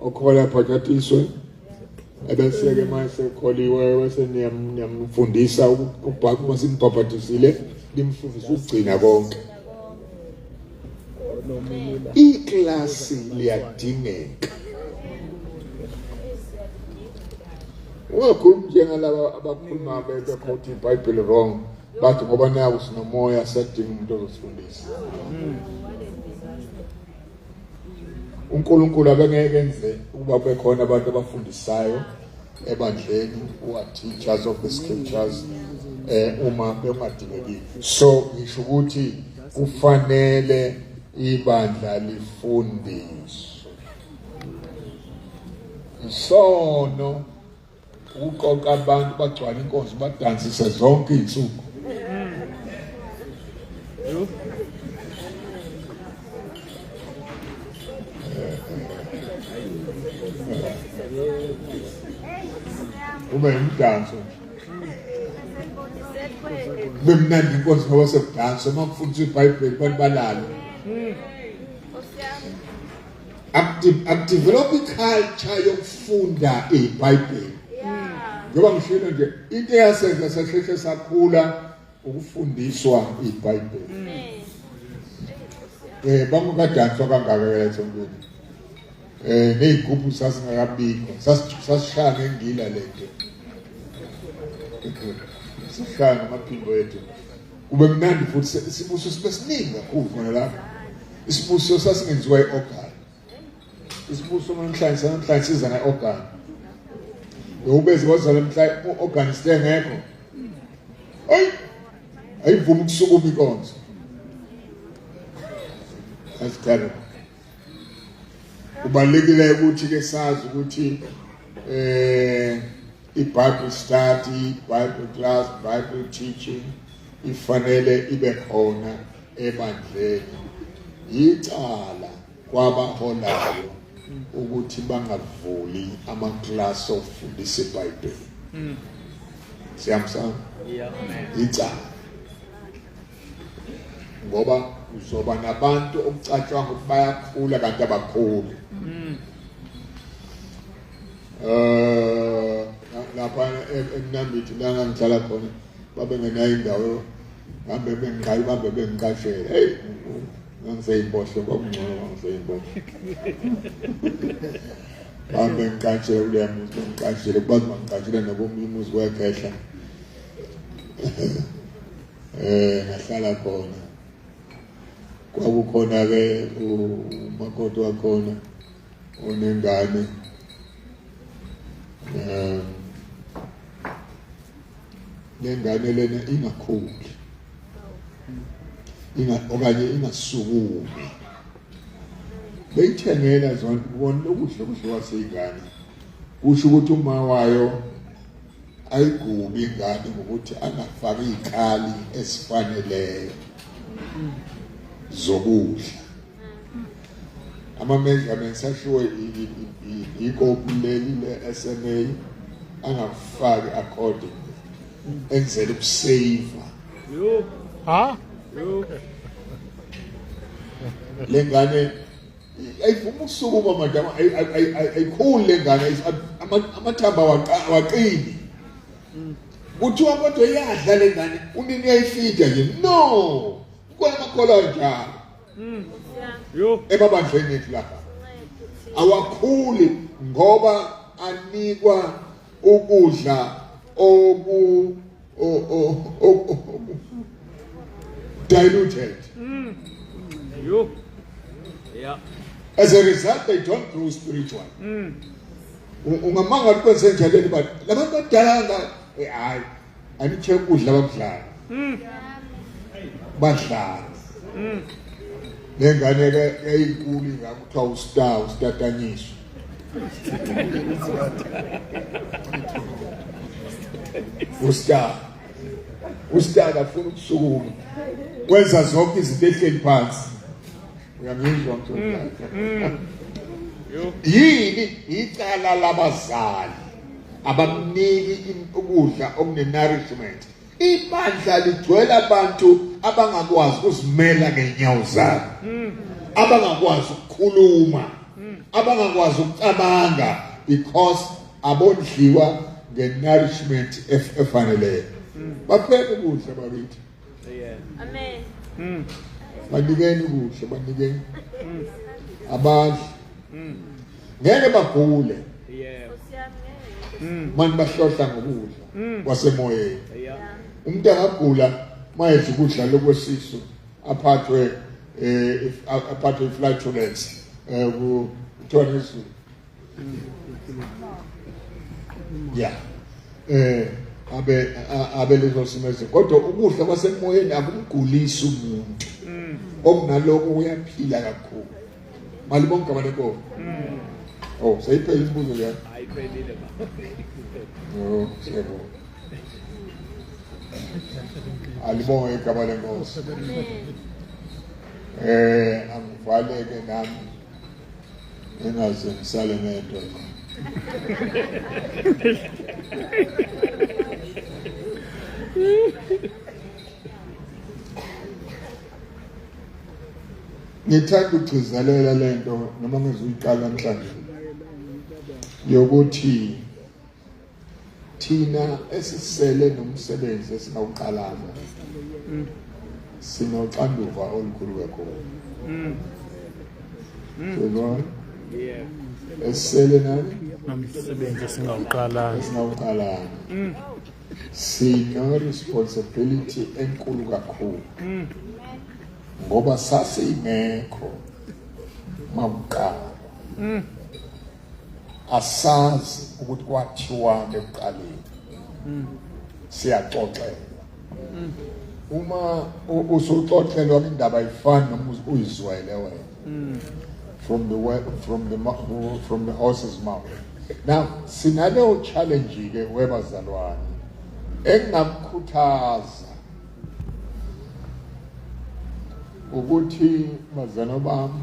okhola phakatiswe ebese ke mase kholiwe bese niyamfundisa ubhaka masimbhabhatisile limfundisa ukugcina konke. Iklasi liyadingeka. Ungakhulumi njengalaba abakhuluma bekhotha iBhayibheli wrong bathi ngoba naku sinomoya sadinga umuntu ozosifundisa. uNkulunkulu abengeke enze ukuba bekhona abantu abafundisayo ebandleni teachers of the scriptures uma bengadingekile. So ngisho ukuthi kufanele ibandla lifundiswe. Isono uqoqa abantu bagcwala inkonzo badansise zonke izinsuku. ube umdanso bemnandi inkonzo ngoba sekudansa makufundiswa iBhayibheli bantu balala akudevelop iculture yokufunda iBhayibheli ngoba ngishilo nje into eyasenza sahlehla sakhula ukufundiswa iBhayibheli bangukadanswa kangaka lesontweni neyigubhu sasingakabikho sasishaya ngengila lento sishaya ngamaphimbo ethu kube mnandi futhi isibuso sibe siningi kakhulu khona lapho isibuso sasingenziwa i-organ isibuso namhlanje siza nge-organ ubezi wazala mhla u-organ sitengekho ayivumi ukusukuma inkonzo that's terrible kubalekile ukuthi ke sazi ukuthi iBible study, Bible class, Bible teaching ifanele ibe khona ebandleni icala kwabaholayo ukuthi bangavuli ama-class ofundisa iBhayibheli siyamsana icala ngoba uzoba nabantu okucatshwa ukuthi bayakhula kanti abakhuli lapha eMnambithi la ngihlala khona babe ngenayo indawo ngambe bengiqhayi babe bengiqashela hey ngiseyimbohlo kwakungcono ngiseyimbohlo babe ngiqashela kule muzi ngiqashela kubantu bangiqashela nabomunye umuzi wakhehla ngahlala khona kwakukhona ke umakoti wakhona onengane nengane lena ingakhuli okanye ingasukumi beyithengela zonke kubona lokudla kudliwa seyingane kusho ukuthi uma wayo ayigubi ingane ngokuthi angafaki izikhali esifaneleyo zokudla ama-measurements ashiwo ikopi leli le-SMA angafaki according enzele ukuseva le ngane ayivuma ukusukuma madama ayikhuli le ngane amathambo awaqini kuthiwa kodwa iyadla le ngane unini uyayifida nje no kwamakhola njalo emabandleni ethu lapha awakhuli ngoba anikwa ukudla diluted. As a result, they don't grow spiritual. Ungamanga kwenze njalo bathi labantu badala hayi anithe ukudla bakudlala badlala lengane ke eyinkulu ngakuthiwa ustatanyiswa usta afuna ukusukuma wenza zonke izinto ehleli phansi uyamizwa mthombo yini icala labazali abamniki ukudla okune-nourishment ibandla ligcwele abantu abangakwazi ukuzimela ngenyawo zabo abangakwazi ukukhuluma abangakwazi ukucabanga because abondliwa nge-nourishment efaneleyo bapheke ukudla bakithi amen banikeni ukudla banikeni abadla ngeke bagule manje bahlohla ngokudla kwasemoyeni umuntu angagula mayedla ukudla lokwesisu aphathwe flatulence kuthiwa ngesu abe lezo simeze kodwa ukudla kwasemoyeni akumgulisi umuntu okunaloko uyaphila kakhulu mali bonke abaneko sayiphela imibuzo yakho ayiphelile siyabonga alibonge igama lenkosi angivaleke nami engaze ngisale ngedwa Ngithanda ukugcizelela lento noma ngizoyiqala namhlanje yokuthi thina esisele nomsebenzi esingawuqalanga sinoxanduva olukhulu kakhulu. Yeah. Esisele nani nomsebenzi singawuqalanga. Sino responsibility enkulu kakhulu. Ngoba sasingekho mawuqala. Asazi ukuthi kwathiwa ekuqaleni. Siyaxoxela. Uma usuxoxelwa indaba ayifani noma uyizwele wena. From the horse's mouth. Now, sinalo challenge ke webazalwane. Engingamkhuthaza ukuthi bazalwane bami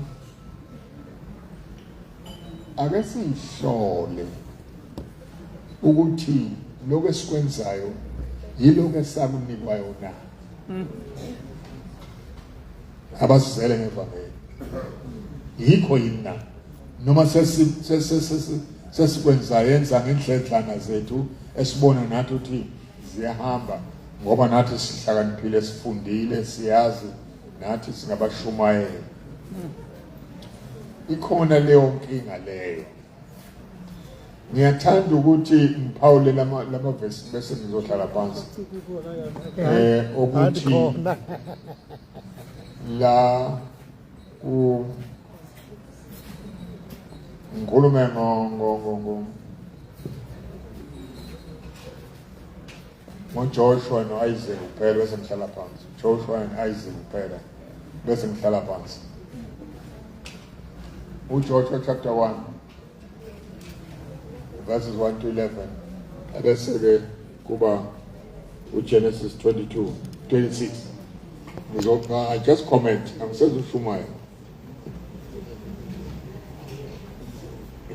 ake sihlole ukuthi lokho esikwenzayo yilokho esakunikwayo na. Abasizele ngevangeli. Yikho yina noma sesikwenza yenza ngendledlana zethu esibona nathi ukuthi ziyahamba ngoba nathi sihlakaniphile sifundile siyazi nathi singabashumayeli. Ikhona leyo nkinga leyo. Ngiyathanda ukuthi ngiphawule lama verse bese ngizohlala phansi. Ukuthi la ngikulume Joshua no Isaac kuphela bese ngihlala phansi. Joshua and Isaac kuphela bese ngihlala phansi. Joshua chapter 1 verses 1 to 11. Bese ke kuba Genesis 22:26. I just comment. I'm saying Shumaya.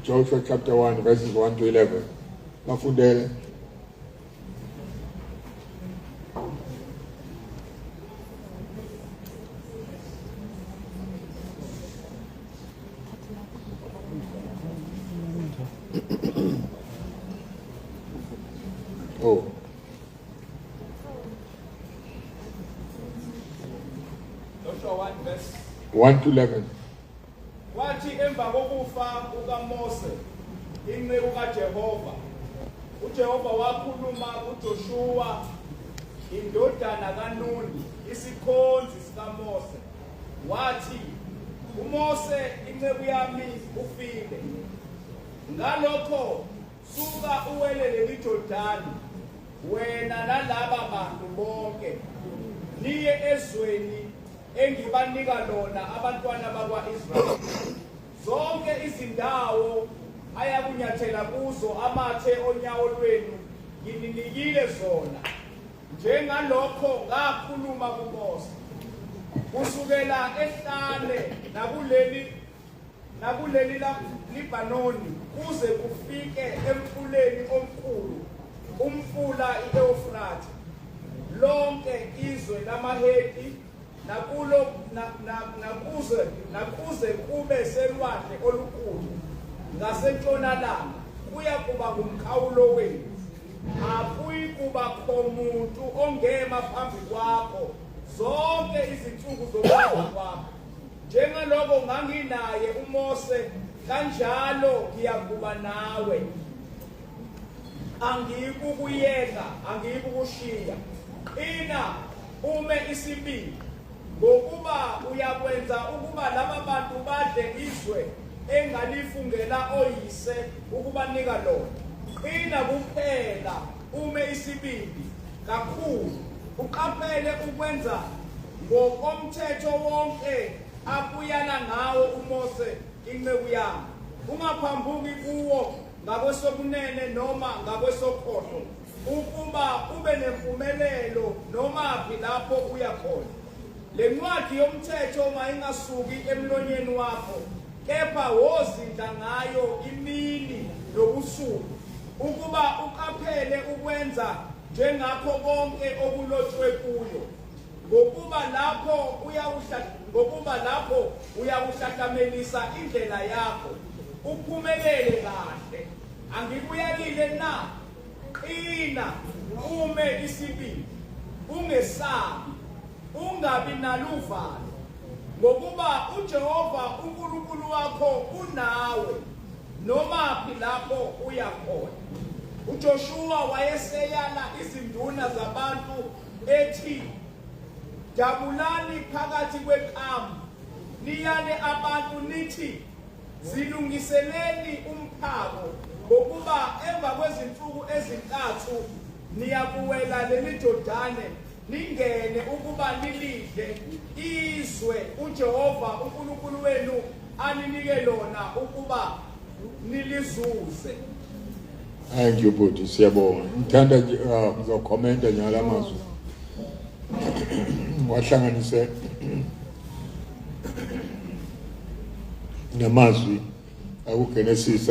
Joshua chapter 1 verses 1 to 11. Mafundele. Oh. Joshua 1 verse 1 to 11. Wathi emva kokufa kukaMose inceku kaJehova uJehova wakhuluma kuJoshua indodana kaNuni isikhonzi sikaMose wathi uMose inceku yami ufile ngalokho suka uwelele iJordani wena nalaba bantu bonke niye ezweni engibanika lona abantwana bakwaIsrayeli zonke izindawo ayakunyathela kuzo amathe onyawo lwenu ngininikile zona njengalokho ngakhuluma kuMose kusukela ehlane nakuleli Libanoni kuze kufike emfuleni omkhulu umfula iEufrate lonke izwe lamaHeti nakuze kube selwandle olukhulu ngasentshonalanga kuya kuba ngumkhawulo wenu akuyi kuba khomuntu ongema phambi kwakho zonke izinsuku zokuphila kwakho njengaloko nganginaye uMose kanjalo ngiyakuba nawe angikukuyeka angikukushiya ina ume isibili ngokuba uyakwenza ukuba laba bantu badle izwe engalifungela oyise ukubanika lona qina kuphela ume isibindi kakhulu uqaphele ukwenza ngokomthetho wonke abuyana ngawo uMose inceku yami ungaphambuki kuwo ngakwesokunene noma ngakwesokhohlo ukuba ube nempumelelo noma phi lapho uya khona le ncwadi yomthetho mayingasuki emlonyeni wakho kepha wozindla ngayo imini nobusuku ukuba uqaphele ukwenza njengakho konke okulotshwe kuyo, ngokuba lapho uyawuhlahlamelisa indlela yakho uphumelele kahle. Angikuyalile na? Qina, ume isibindi, ungesabi, ungabi naluvalo, ngokuba uJehova uNkulunkulu wakho unawe noma phi lapho uya khona. uJoshua wayeseyala izinduna zabantu ethi, jabulani phakathi kweqhamu, niyale abantu nithi, zilungiseleni umphako, ngokuba emva kwezinsuku ezintathu niyakuwela leli Jordane, ningene ukuba nilidle izwe uJehova uNkulunkulu wenu aninike lona ukuba nilizuze. Thank you, Bhuti. Siyabonga. Ngithanda ngizokhomenta nyala mazwi. Wahlanganise namazwi akuGenesis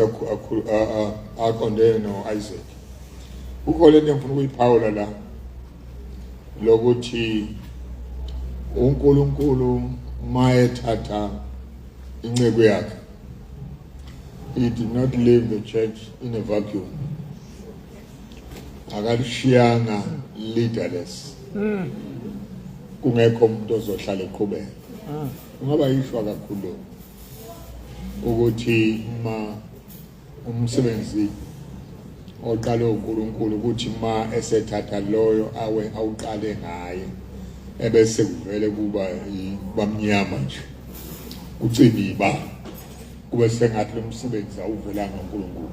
aqonde no-Isaac. Ukho lento ngifuna ukuyiphawula la lokuthi uNkulunkulu mayethatha inceku yakhe, he did not leave the church in a vacuum. Akalishiyanga leaderless. Kungekho umuntu ozohlala eqhubeka. Ungaba yishwa kakhulu ukuthi ma umsebenzi oqala uNkulunkulu ukuthi ma esethatha loyo awuqale ngaye ebese kuvele kuba bamnyama nje ucibiba kube sengathi lo msebenzi awuvelanga uNkulunkulu.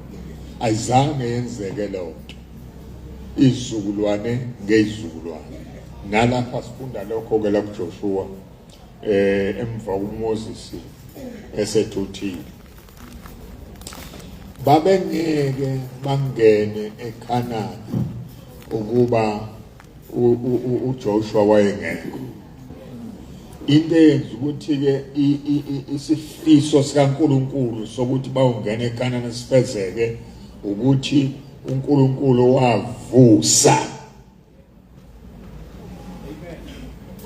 Ayizange yenzeke lo nto izizukulwane ngezizukulwane. Nalapha sifunda lokho ke la kuJoshua emva uMoses esethuthile. Babengeke bangene eKhanani ukuba uJoshua wayengekho. Into eyenza ukuthi ke isifiso sikaNkulunkulu sokuthi bawungena eKhanani sifezeke ukuthi uNkulunkulu wavusa.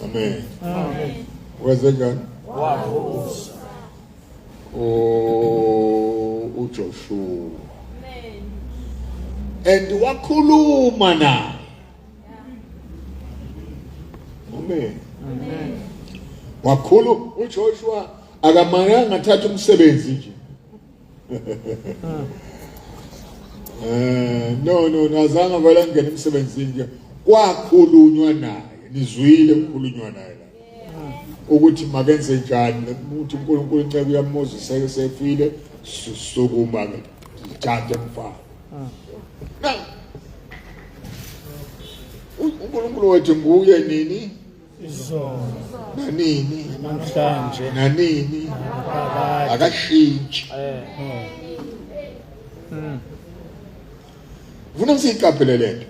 Amen. Amen. Where's it gone? Wavusa. uJoshua. And wakhuluma naye. Amen. Amen. Wakhulu uJoshua akamayanga thatha umsebenzi nje. No nazanga vela ngene emsebenzini nje. Kwakhulunywa naye, nizwile ukukhulunywa naye la. Ukuthi makenze njani ukuthi uNkulunkulu inceke yaMoses sefile sokuma ke tjathe mfana. Na uNkulunkulu wethu nguye nini? Izolo. Nanini? Namhlanje. Nanini? Phakade. Akashintshi. Ufuna siyiqaphele lento.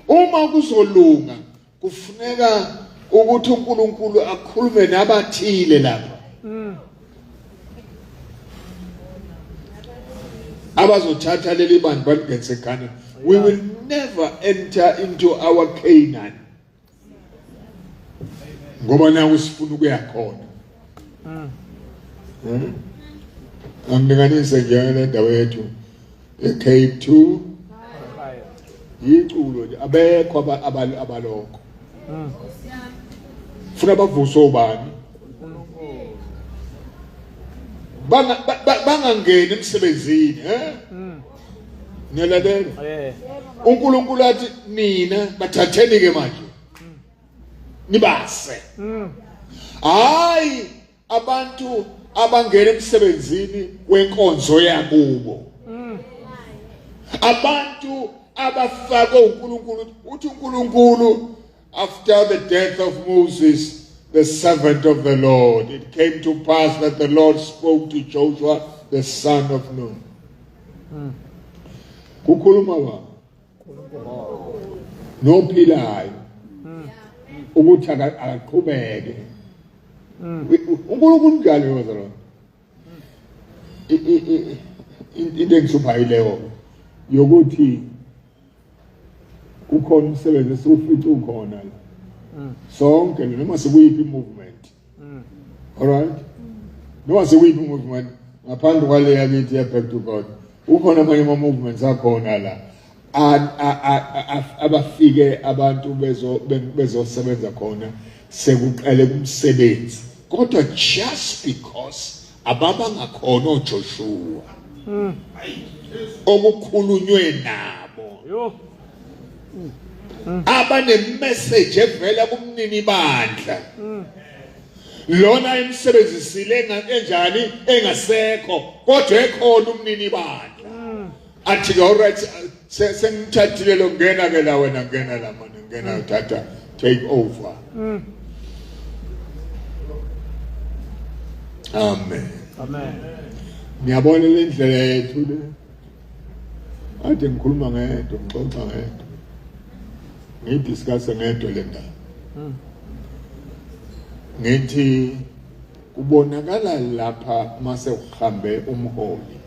Uma kuzolunga kufuneka ukuthi uNkulunkulu akhulume nabathile lapha. Abazothatha leli bantu balingenise eKhanani. We will never enter into our Canaan. Ngoba nawe sifuna ukuya khona. Angilinganise nje le ndawo yethu eCape 2 yiculo nje abekho abaloko. Funa bavuse obani bangangeni emsebenzini niyaladela uNkulunkulu athi nina bathatheni ke manje nibase hayi abantu abangena emsebenzini wenkonzo yakubo abantu abafake uNkulunkulu uthi uNkulunkulu. After the death of Moses, the servant of the Lord, it came to pass that the Lord spoke to Joshua, the son of Nun. Kukhuluma ba? No philayo. Ukuthi akaqhubeke. uNkulunkulu njalo wazalwa. Into engisupha yileyo. yokuthi ukhona umsebenzi esiwufica ukhona la sonke noma sikuyiphi movement alright noma sikuyiphi movement ngaphandle kwale yakithi ya back to God ukhona amanye ama movements akhona la abafike abantu bezosebenza khona sekuqale kumsebenzi kodwa just because ababa ngakhona uJoshua okukhulunywe nabo abane message evela kumnini bandla lona emsebenzisile enjani engasekho kodwa ekhona umnini bandla athi alright sengithathile lo ngena ke la wena ngena la manje ngena uthatha take over amen Amen. ngiyabona le ndlela yethu le ade ngikhuluma ngedwa ngixoxa ngedwa ngidiscuss ngedwa le ndaba ngithi kubonakala lapha mase uhambe umholi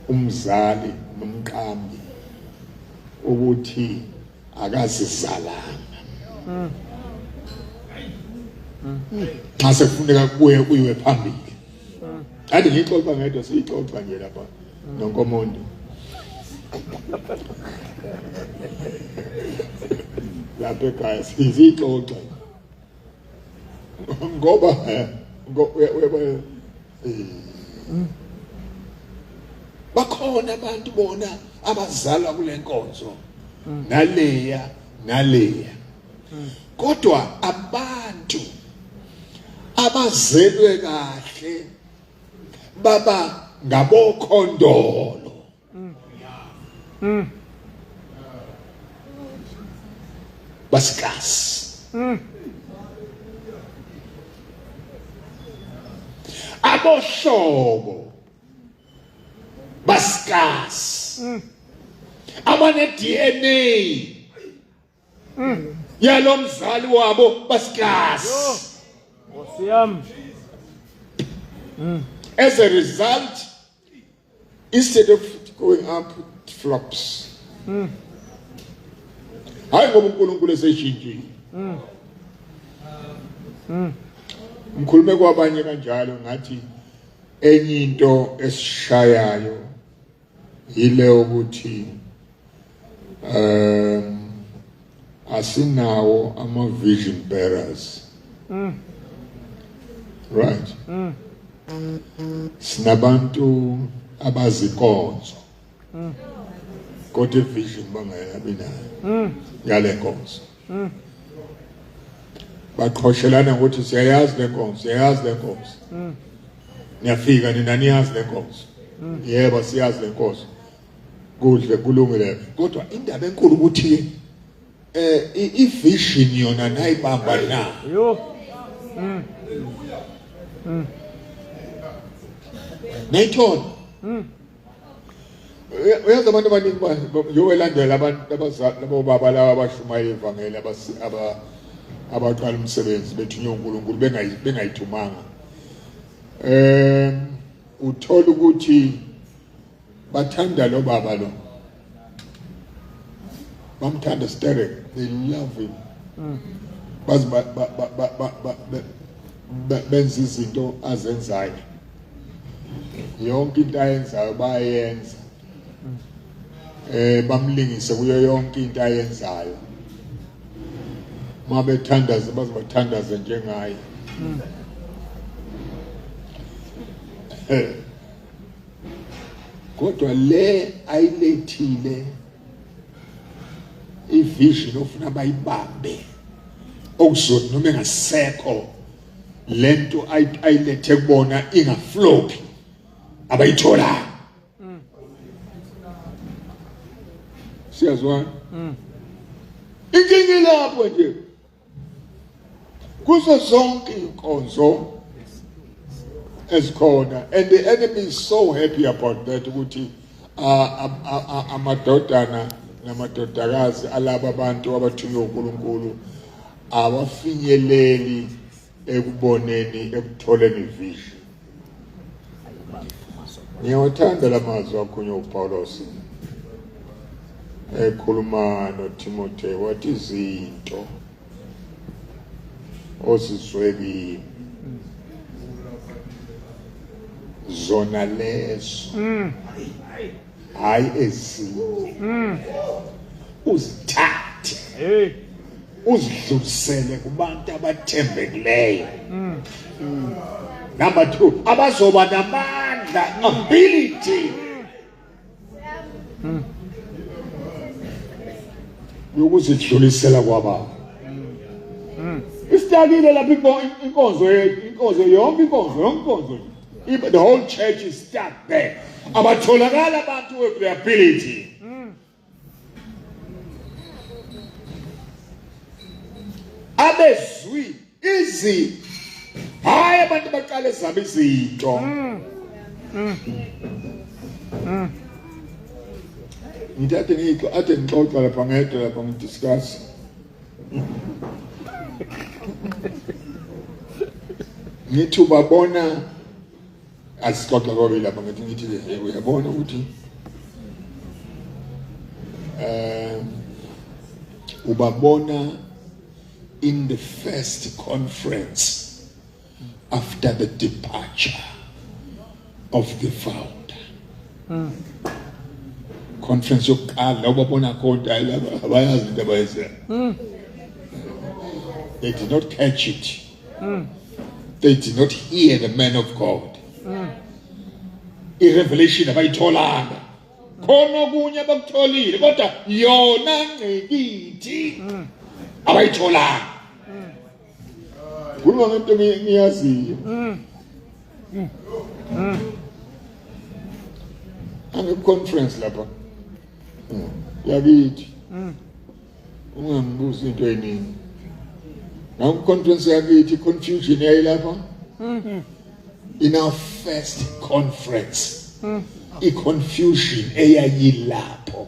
umzali nomqambi ukuthi akazizalanga xa sekufuneka kuyiwe phambili ade ngixoxa ngedwa siyixoxa nje lapha noNkomondo lapha ekhaya siyixoxa ngoba bakhona abantu bona abazalwa kule nkonzo naleya kodwa abantu abazelwe kahle baba ngabokhondolo basikasi abohlobo basikasi abane DNA yalo mzali wabo basikasi Osiyam. as a result instead of going up it flops hayi ngoba uNkulunkulu eseshintshile ngikhulume kwabanye kanjalo ngathi enye into esishayayo ile ukuthi asinawo ama vision bearers right sinabantu abazikonzo kodwa vision bangayabi nayo yale nkonzo baqhoshelana ukuthi siyayazi le nkonzo niyafika nina niyazi le nkonzo yebo siyazi le nkonzo kuhle kulungile kodwa indaba enkulu ukuthi i-vision yona nayibamba na Yo. nayithola uyazi abantu abaningi yowelandela abantu abazali laba abashumayela ivangeli abaqala umsebenzi bethunywe uNkulunkulu bengayithumanga uthola ukuthi bathanda lo baba lo bamthanda sterek they love him bazi benza izinto azenzayo yonke into ayenzayo bayenza bamlingise kuyo yonke into ayenzayo mabethandaza bazibathandaza njengaye kodwa le ayilethile ivision ofuna bayibambe okuzothi noma engasekho lento ayilethe kubona ingaflopi abayithola siyazwana inkingi lapho nje kuzo zonke inkonzo ezikhona and the enemy is so happy about that ukuthi amadodana namadodakazi alaba abantu abathunywe uNkulunkulu abafinyeleli ekuboneni ekutholeni vision. Ngiyawuthanda lamazwi akhulunywa uPaulos ekhuluma noTimotheo wathi izinto osizweki zona lezo hayi ezinye uzithathe uzidlulisele kubantu abathembekileyo. Number 2, abazoba namandla, ability yokuzidlulisela kwaba. Isitakile lapho inkonzo yonke inkonzo. The whole church is stuck there. Abatholakala abantu with the ability. Abezwi izi hayi abantu baqala zaba izinto. Ngithathe ngixo ade ngixoxa lapha ngedwa lapha ngidiscuss. Ngithi ubabona asixoxa kwabili lapha ngithi uyabona ukuthi ubabona in the first conference after the departure of the founder. Conference yokuqala ubabona khona laba abayazi into abayenza. They did not catch it. They did not hear the man of God. I-revelation abayitholanga. Khona okunye abakutholile kodwa yona ngqikithi abayitholanga. Kulo ngento ngiyaziyo. Conference lapha. Yakithi. Ungambuzi into eningi. Now conference yakithi confusion yayilapha. In our first conference, i-confusion eyayilapho.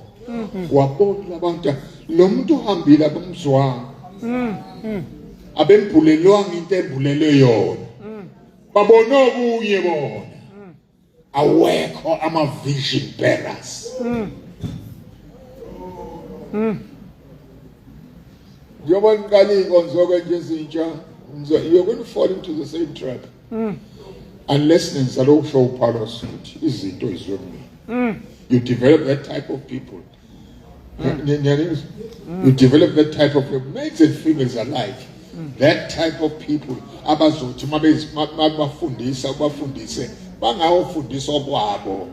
Wabona abantu lo muntu uhambile abamzwanga. Abembulelwanga into embulelwe yona. Babona okunye bona. Awekho ama-vision bearers. You're going to fall into the same trap. Unless show Paulus, you develop that type of people. You develop that type of people. Males and females alike. That type of people. Abazothi mabafundisa abafundise bangawufundisa okwabo.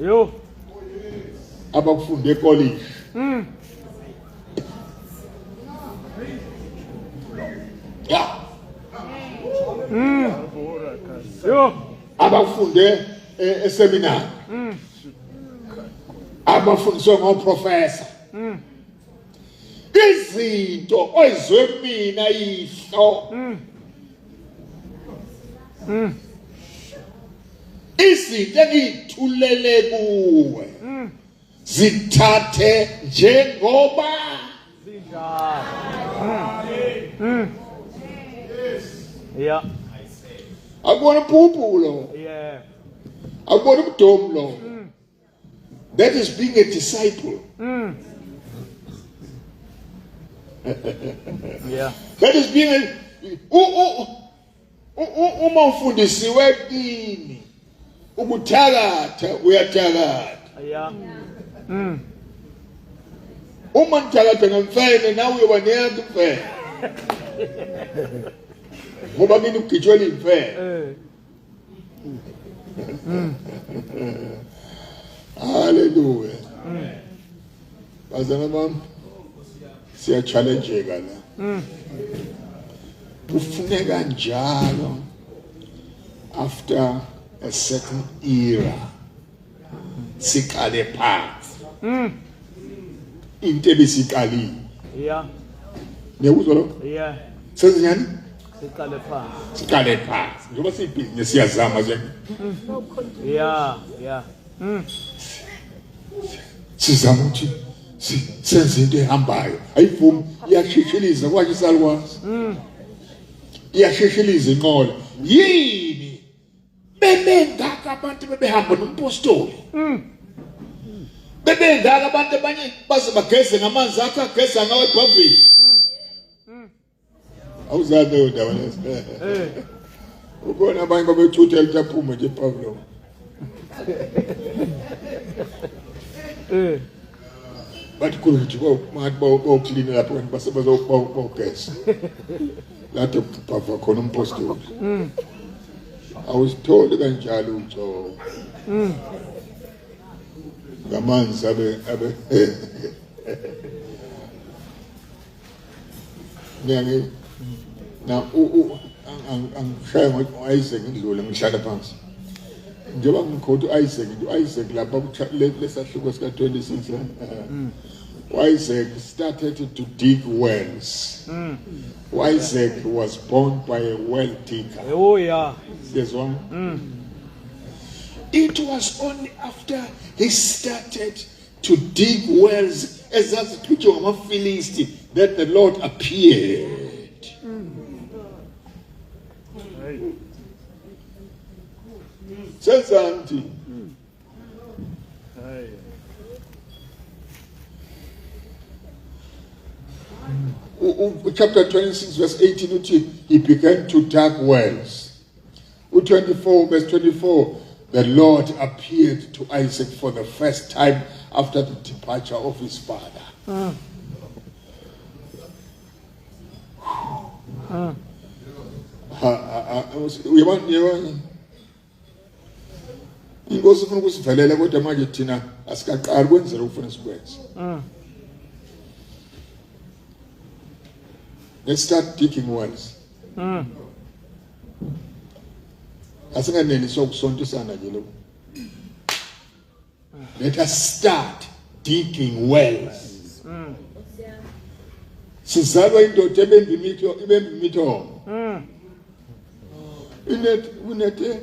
Yo. Abafunde college. Yeah. Yo. Abafunde eseminar. Abafundiswa ngoprofessor. Izinto oyizwe mina ihlo. Izinto engithulele kuwe. Zithathe njengoba Yeah. Akubona uphuphulo. Yeah. Akubona ubudomlo. That is being a disciple. Yeah. That is being a uma ufundisiwe kini ukuthakatha uyathakatha. Yeah. Uma nithakatha ngemfene nawe uyoba neyakho imfene. Ngoba mina ugijwela imfene. Hallelujah. Bazana bami siya challenge la. Kufuneka njalo after a certain era siqale phansi. Into ebisiqalile. Yeah. Niyakuzwa lo? Yeah. Sezinyani? Siqale phansi. Siqale phansi. Njengoba siyibhizinesi siyazama nje. Yeah. Yeah. Sizama ukuthi senze into ehambayo. Ayivumi iyashishiliza kwaje salukwazi. Iyashishiliza inqola. Yini? Bebengaka abantu bebehamba nompostoli. bebengaka abantu abanye baze bageze ngamanzi akho ageza ngawe ebhavini. Awuzabe udaba lesi. Ubona abanye babethutha elitaphume nje ePavlov. Bathi kuthi mathi bawuclean lapho kanti basebazogeza. Lapho kupava khona umpostoli. Awusithole kanjalo utho. Ngamanzi abe ngiyangi na angishaya ngokuthi uIsaac ngidlule ngihlala phansi njengoba ngikhotha uIsaac lapha lesahluko sika 26 Isaac started to dig wells. Isaac was born by a well digger. Oh yeah. Yes, one. It was only after he started to dig wells as that's the picture of a Philistine that the Lord appeared. Says auntie. Chapter 26 verse 18 he began to dig wells. 24 verse 24 the Lord appeared to Isaac for the first time after the departure of his father. Inkosi ufuna ukusivelela kodwa manje thina asikaqali kwenzela ufuna sikwenze. Let's start digging wells. Asinganeliswa ukusontisana nje lokho. Let us start digging wells. Sizalwa indoda ebemba imithombo. Unethe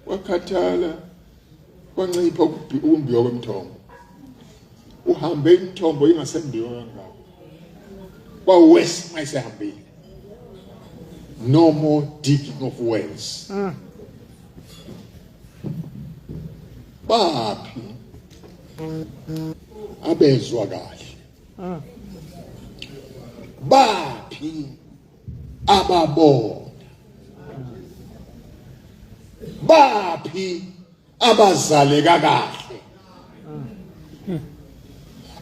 wakhathala kwancipha ukumbiwa kwemithombo. Uhambe imithombo ingasembiwa kangako. West mayisehambile. No more digging of wells. Baphi abezwa kahle. Baphi ababona. Baphi abazaleka kahle.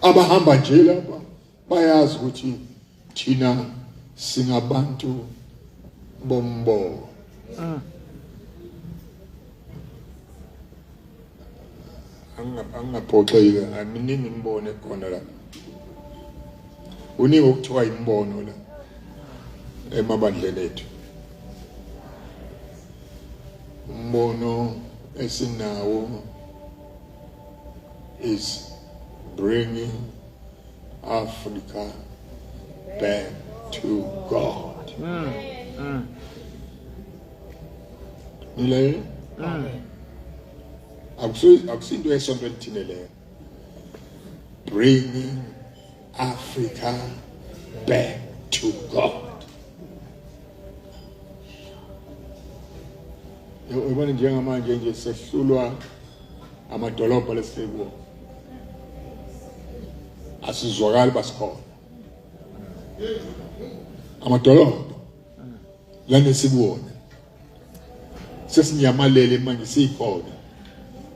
Abahamba nje lapha bayazi ukuthi thina singabantu bombo. Angaphoxeka aminingi imbone khona la. Uningi ukuthiwa imbono la emabandleni ethu. Umbono esinawo is bringing Africa back to God. Nile? Akusinto esonto elithile leyo. Bringing Africa back to God. Ubone njengamanje nje sehlulwa amadolobha lesikuwo. Asizwakali basikhona. Amadolobha lana sibona. Sesinyamalele manje sikhona.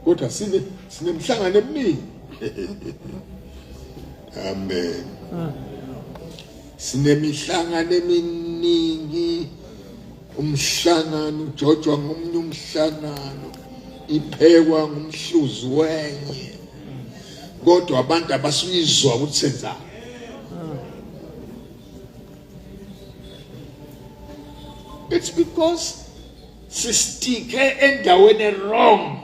Kodwa sinemhlangano eminingi. Amen. Sinemihlangano eminingi. Umhlangano ujojwa ngomunye umhlangano. Iphekwa ngumhluzi wenye. Kodwa abantu abasuyizwa ukuthi senzani. It's because sistike endaweni wrong.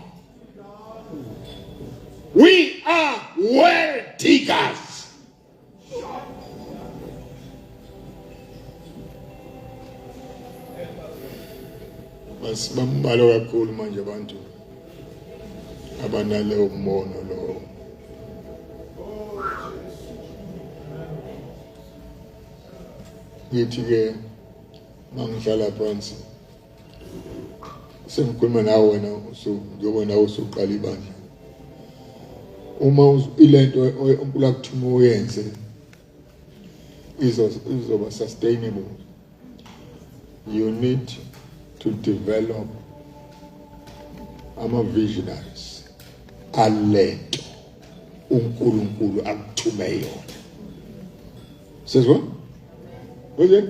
We are well diggers. Basibambalo kakhulu manje abantu abanale umbono lo. Ngithi ke mangihlala phansi sengikhuluma nawe wena njengoba nawe usuqala ibandla. uma ilento uNkulunkulu akuthuma uyenze izoba sustainable, you need to develop ama-visionaries alento uNkulunkulu akuthume yona. Sezwa? Oje?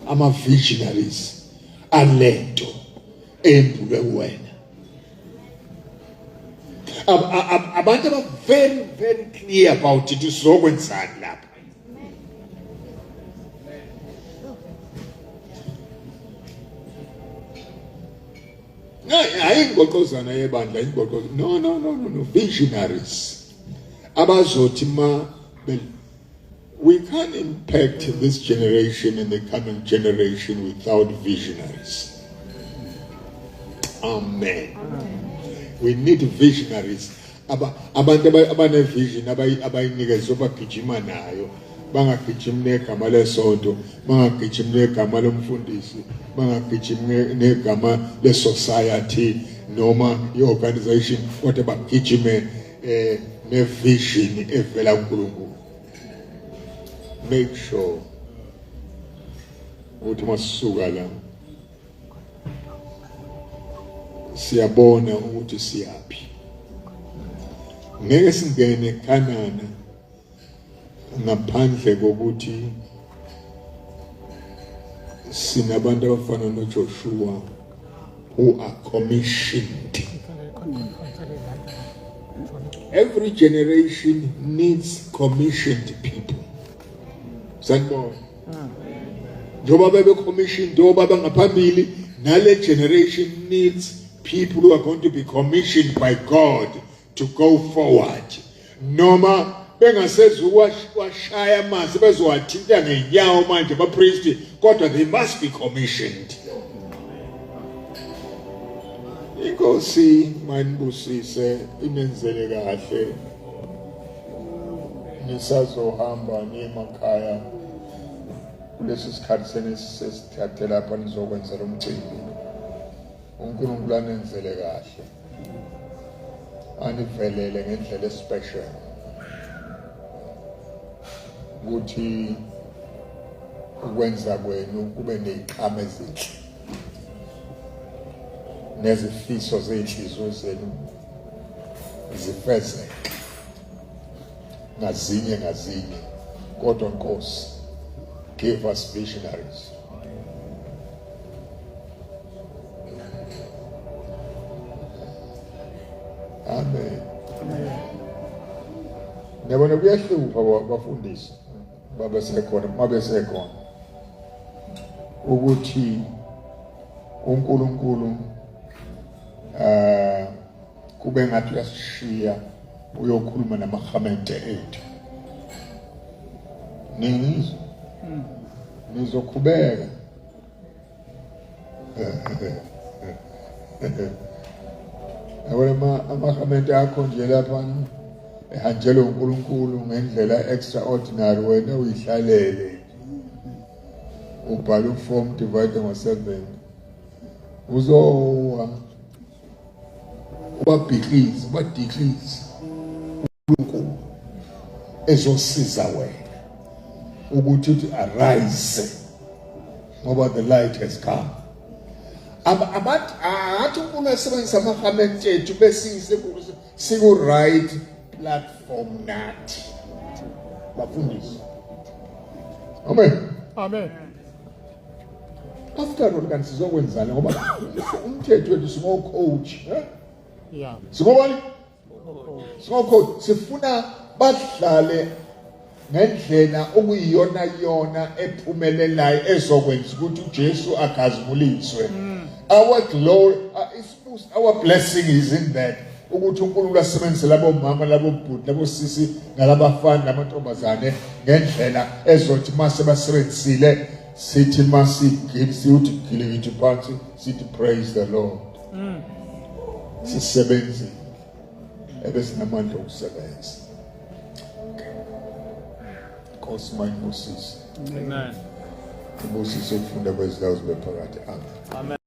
Ama-visionaries alento embulwe wena. Abantu aba very clear about it, uzokwenzani lapha. Hayi ngoqozana yebandla, no, visionaries. Abazothi we can't impact this generation and the coming generation without visionaries. Amen. We need visionaries. Abantu abane vision abayinikezwe bagijima nayo, bangagijimi negama lesonto, bangagijimi negama lomfundisi, bangagijimi negama le-society noma i-organization, kodwa bagijime ne-vision evela kuNkulunkulu. Make sure ukuthi masisuka la siyabona ukuthi siyaphi. Ngeke singene eKhanani ngaphandle kokuthi sinabantu abafana noJoshua who are commissioned. Every generation needs commissioned people. Sanibona. Njoba bebe commissioned, njoba bangaphambili, nale generation needs people who are going to be commissioned by God to go forward. Noma bengasezuwashaya manje bezowathinta ngenyawo manje abapriest, kodwa they must be commissioned. Inkosi manibusise, inenzele kahle. Nisazohamba emakhaya kulesi sikhathi senisithathe lapha nizokwenzela umcimbi. uNkulunkulu anenzele kahle, anivelele ngendlela especial ukuthi ukwenza kwenu kube neziqhamo ezinhle nezifiso zenhliziyo zenu zifezeke ngazinye kodwa Nkosi, give us visionaries. Amen. Nebona kuyahlupha abafundisi babesekhona ukuthi uNkulunkulu kube ngathi uyasishiya uyokhuluma namahamente ethu. Nizokhubeka amahamente akho nje lapha ehanjelwe uNkulunkulu ngendlela extraordinary, wena uyihlalele ubhala uform divide ngo-7 uzowa ubabhiklize ubadiklize uNkulunkulu ezosiza wena ukuthi uthi arise ngoba the light has come. Abathi uNkulunkulu esebenzisa amahamente ethu besise siku-right platform nathi bafundisi. Amen. After all kanti sizokwenzana ngoba umthetho wethu singo-coach, Yeah. singobani? Singo-coach, sifuna badlale ngendlela okuyiyona ephumelelayo ezokwenza ukuthi uJesu akazimuliswe. Our glory, our blessing is in that. Ukuthi uNkulunkulu asebenzise labo mama, labo bhuti, labo sisi, nalabafana, namantombazane ngendlela ezothi mase basebenzisile sithi siuthi gilikithi phansi sithi praise the Lord. Sisebenze ebesinamandla okusebenza. Nkosi mayibusise. Amen. Ibusise ukufunda kwezidawo zibe phakathi. Amen.